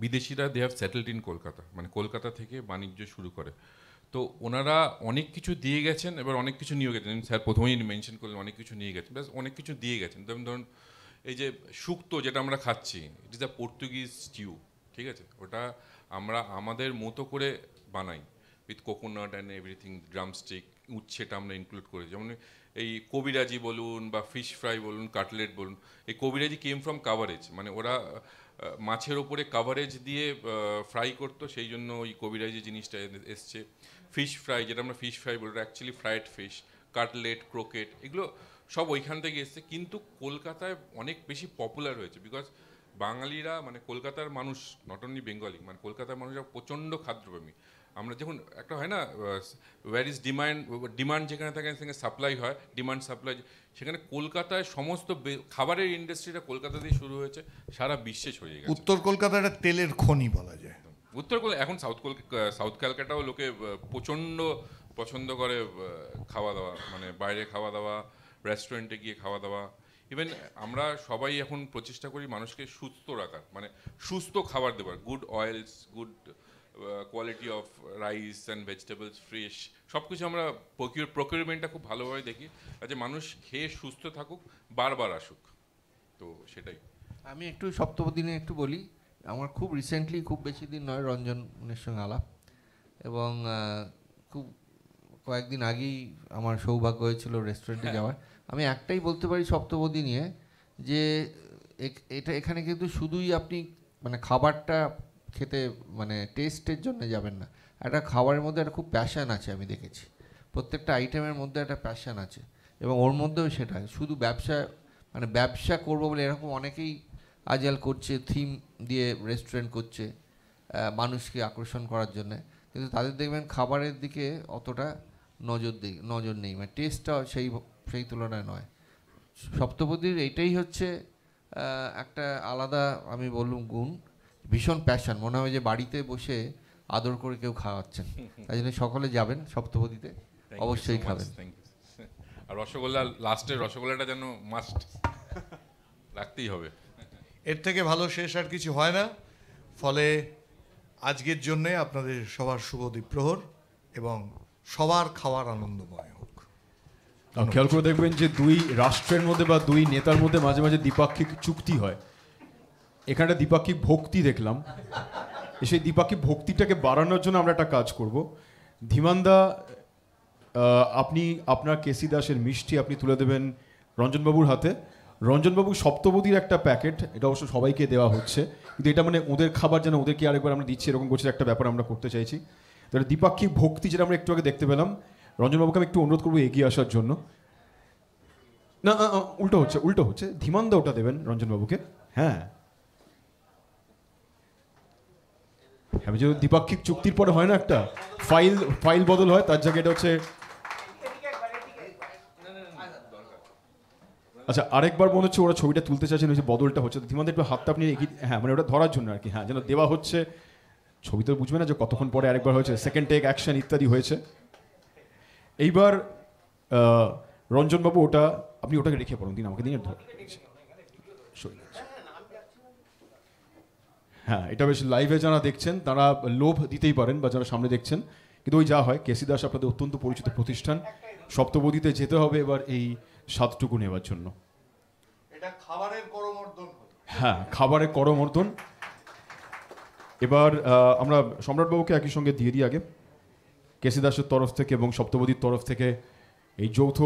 বিদেশিরা they have settled in Kolkata, মানে কলকাতা থেকে বাণিজ্য শুরু করে। তো ওনারা অনেক কিছু দিয়ে গেছেন, এবার অনেক কিছু নিয়ে গেছেন। স্যার প্রথমেই মেনশন করলেন অনেক কিছু নিয়ে গেছেন, ব্যাস অনেক কিছু দিয়ে গেছেন। যেমন ধরুন এই যে শুক্তো যেটা আমরা খাচ্ছি, it is a Portuguese stew, ঠিক আছে? ওটা আমরা আমাদের মতো করে বানাই with coconut and everything, drumstick, উচ্ছেটা আমরা ইনক্লুড করি। যেমন এই কবিরাজি বলুন বা ফিশ ফ্রাই বলুন, কাটলেট বলুন, এই কবিরাজি কেম ফ্রম কাভারেজ, মানে ওরা মাছের ওপরে কাভারেজ দিয়ে ফ্রাই করতো, সেই জন্য ওই কবিরাজি জিনিসটা এসছে। ফিশ ফ্রাই, যেটা আমরা ফিশ ফ্রাই বলি, actually fried fish. Cutlet, croquette, এগুলো সব ওইখান থেকে এসছে। কিন্তু কলকাতায় অনেক বেশি পপুলার হয়েছে বিকজ বাঙালিরা, মানে কলকাতার মানুষ, নট অনলি বেঙ্গলি, মানে কলকাতার মানুষরা প্রচণ্ড খাদ্যপ্রেমী। আমরা যখন একটা হয় না, ওয়্যার ইজ ডিমান্ড যেখানে থাকে সেখানে সাপ্লাই হয়, ডিমান্ড সাপ্লাই, সেখানে কলকাতায় সমস্ত খাবারের ইন্ডাস্ট্রিটা কলকাতা দিয়ে শুরু হয়েছে, সারা বিশ্বে ছড়িয়ে গেছে। উত্তর কলকাতা একটা তেলের খনি বলা যায়। উত্তর কলকাতা, এখন সাউথ ক্যালকাটাও লোকে প্রচণ্ড পছন্দ করে খাওয়া দাওয়া, মানে বাইরে খাওয়া দাওয়া, রেস্টুরেন্টে গিয়ে খাওয়া দাওয়া। ইভেন আমরা সবাই এখন প্রচেষ্টা করি মানুষকে সুস্থ রাখার, মানে সুস্থ খাবার দেওয়ার, good oils, good quality of rice and vegetables, fresh, সব কিছু আমরা প্রকিউরমেন্টটা খুব ভালোভাবে দেখি, যে মানুষ খেয়ে সুস্থ থাকুক, বারবার আসুক। তো সেটাই। আমি একটু সপ্তপদী নিয়ে একটু বলি। আমার খুব রিসেন্টলি, খুব বেশি দিন নয়, রঞ্জনের সঙ্গে আলাপ, এবং খুব কয়েকদিন আগেই আমার সৌভাগ্য হয়েছিল রেস্টুরেন্টে যাওয়ার। আমি একটাই বলতে পারি সপ্তপদী নিয়ে, যে এখানে কিন্তু শুধুই আপনি মানে খাবারটা খেতে, মানে টেস্টের জন্য যাবেন না, একটা খাবারের মধ্যে একটা খুব প্যাশান আছে। আমি দেখেছি প্রত্যেকটা আইটেমের মধ্যে একটা প্যাশান আছে, এবং ওর মধ্যেও সেটা শুধু ব্যবসা করবো বলে এরকম অনেকেই আজকাল করছে, থিম দিয়ে রেস্টুরেন্ট করছে মানুষকে আকর্ষণ করার জন্য, কিন্তু তাদের দেখবেন খাবারের দিকে অতটা নজর নেই, মানে টেস্টটা সেই তুলনায় নয়। সপ্তপদীর এইটাই হচ্ছে একটা আলাদা, আমি বললাম, গুণ, ভীষণ প্যাশন। মনে হয় যে বাড়িতে বসে আদর করে কেউ খাওয়াচ্ছেন। তাই জন্য সকলে যাবেন সপ্তপদীতে, অবশ্যই খাবেন। আর রসগোল্লা, লাস্টের রসগোল্লাটা যেন মাস্ট রাখতেই হবে। এর থেকে ভালো শেষ আর কিছু হয় না। ফলে আজকের জন্যে আপনাদের সবার শুভ দ্বীপ্রহর, এবং সবার খাওয়ার আনন্দময় হোক। খেয়াল করে দেখবেন যে দুই রাষ্ট্রের মধ্যে বা দুই নেতার মধ্যে মাঝে মাঝে দ্বিপাক্ষিক চুক্তি হয়। এখানে দ্বিপাক্ষিক ভক্তি দেখলাম, সেই দ্বিপাক্ষিক ভক্তিটাকে বাড়ানোর জন্য আমরা একটা কাজ করব। ধীমানদা, আপনি আপনার কেসি দাসের মিষ্টি আপনি তুলে দেবেন রঞ্জনবাবুর হাতে। রঞ্জনবাবু সপ্তপদীর একটা প্যাকেট, এটা অবশ্য সবাইকে দেওয়া হচ্ছে, কিন্তু এটা মানে ওদের খাবার যেন ওদেরকে আরেকবার আমরা দিচ্ছি, এরকম করছে একটা ব্যাপার আমরা করতে চাইছি। তাহলে দ্বিপাক্ষিক ভক্তি যেটা আমরা একটু আগে দেখতে পেলাম, রঞ্জনবাবুকে আমি একটু অনুরোধ করবো এগিয়ে আসার জন্য। না, উল্টো হচ্ছে, ধীমানদা ওটা দেবেন রঞ্জনবাবুকে। হ্যাঁ, আমি যে দ্বিপাক্ষিক চুক্তির পরে হয় না একটা ফাইল বদল হয়, তার জায়গায় এটা হচ্ছে। আচ্ছা, আরেকবার মনে হচ্ছে ওরা ছবিটা তুলতে চাইছেন, ওই যে বদলটা হচ্ছে, ধীমানদা একটু হাতটা আপনি হ্যাঁ, মানে ওটা ধরার জন্য আর কি, হ্যাঁ, যেন দেওয়া হচ্ছে। ছবি তো বুঝবে না যে কতক্ষণ পরে আরেকবার হয়েছে, সেকেন্ড টেক, অ্যাকশন ইত্যাদি হয়েছে। এইবার রঞ্জনবাবু ওটা আপনি ওটাকে রেখে পড়ুন, দিন আমাকে দিন। হ্যাঁ, এটা বেশ লাইভে যারা দেখছেন তারা লোভ দিতেই পারেন, বা যারা সামনে দেখছেন, কিন্তু ওই যা হয়, কেসি দাস আপনাদের অত্যন্ত পরিচিত প্রতিষ্ঠান, সপ্তপদীতে যেতে হবে এবার এই স্বাদটুকু নেওয়ার জন্য। এটা খাবারের করমর্দন। হ্যাঁ, খাবারের করমর্দন। এবার আমরা সম্রাটবাবুকে একই সঙ্গে দিয়ে দিই আগে, কেসি দাসের তরফ থেকে এবং সপ্তপদীর তরফ থেকে এই যৌথ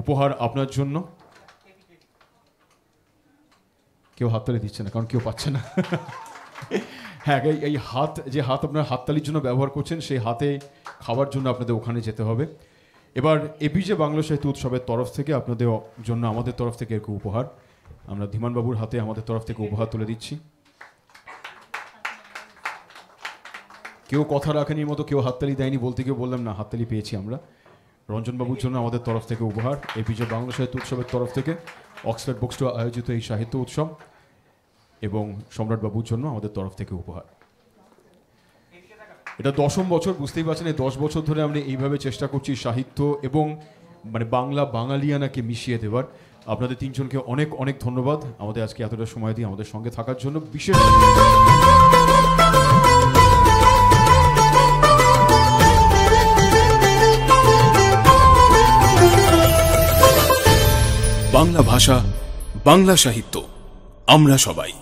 উপহার আপনার জন্য। কেউ হাততালি দিচ্ছে না, কারণ কেউ পাচ্ছে না। হ্যাঁ, এই হাত, যে হাত আপনার হাততালির জন্য ব্যবহার করছেন, সেই হাতে খাওয়ার জন্য আপনাদের ওখানে যেতে হবে। এবার এপিজে বাংলা সাহিত্য উৎসবের তরফ থেকে আপনাদের জন্য আমাদের তরফ থেকে একটু উপহার আমরা ধীমানবাবুর হাতে আমাদের তরফ থেকে উপহার তুলে দিচ্ছি। কেউ কথা রাখেনি মতো, কেউ হাততালি দেয়নি বলতে, কেউ বললাম না, হাততালি পেয়েছি আমরা। রঞ্জনবাবুর জন্য আমাদের তরফ থেকে উপহার, এপিজে বাংলা সাহিত্য উৎসবের তরফ থেকে অক্সফোর্ড বুক স্টোর আয়োজিত এই সাহিত্য উৎসব, এবং সম্রাটবাবুর জন্য আমাদের তরফ থেকে উপহার। এটা 10ম বছর, বুঝতেই পারছেন, এই 10 বছর ধরে আমরা এইভাবে চেষ্টা করছি সাহিত্য এবং মানে বাংলা বাঙালিয়ানাকে মিশিয়ে দেওয়ার। আপনাদের তিনজনকে অনেক অনেক ধন্যবাদ আমাদের আজকে এতটা সময় দিয়ে আমাদের সঙ্গে থাকার জন্য। বিশেষ বাংলা ভাষা, বাংলা সাহিত্য, আমরা সবাই।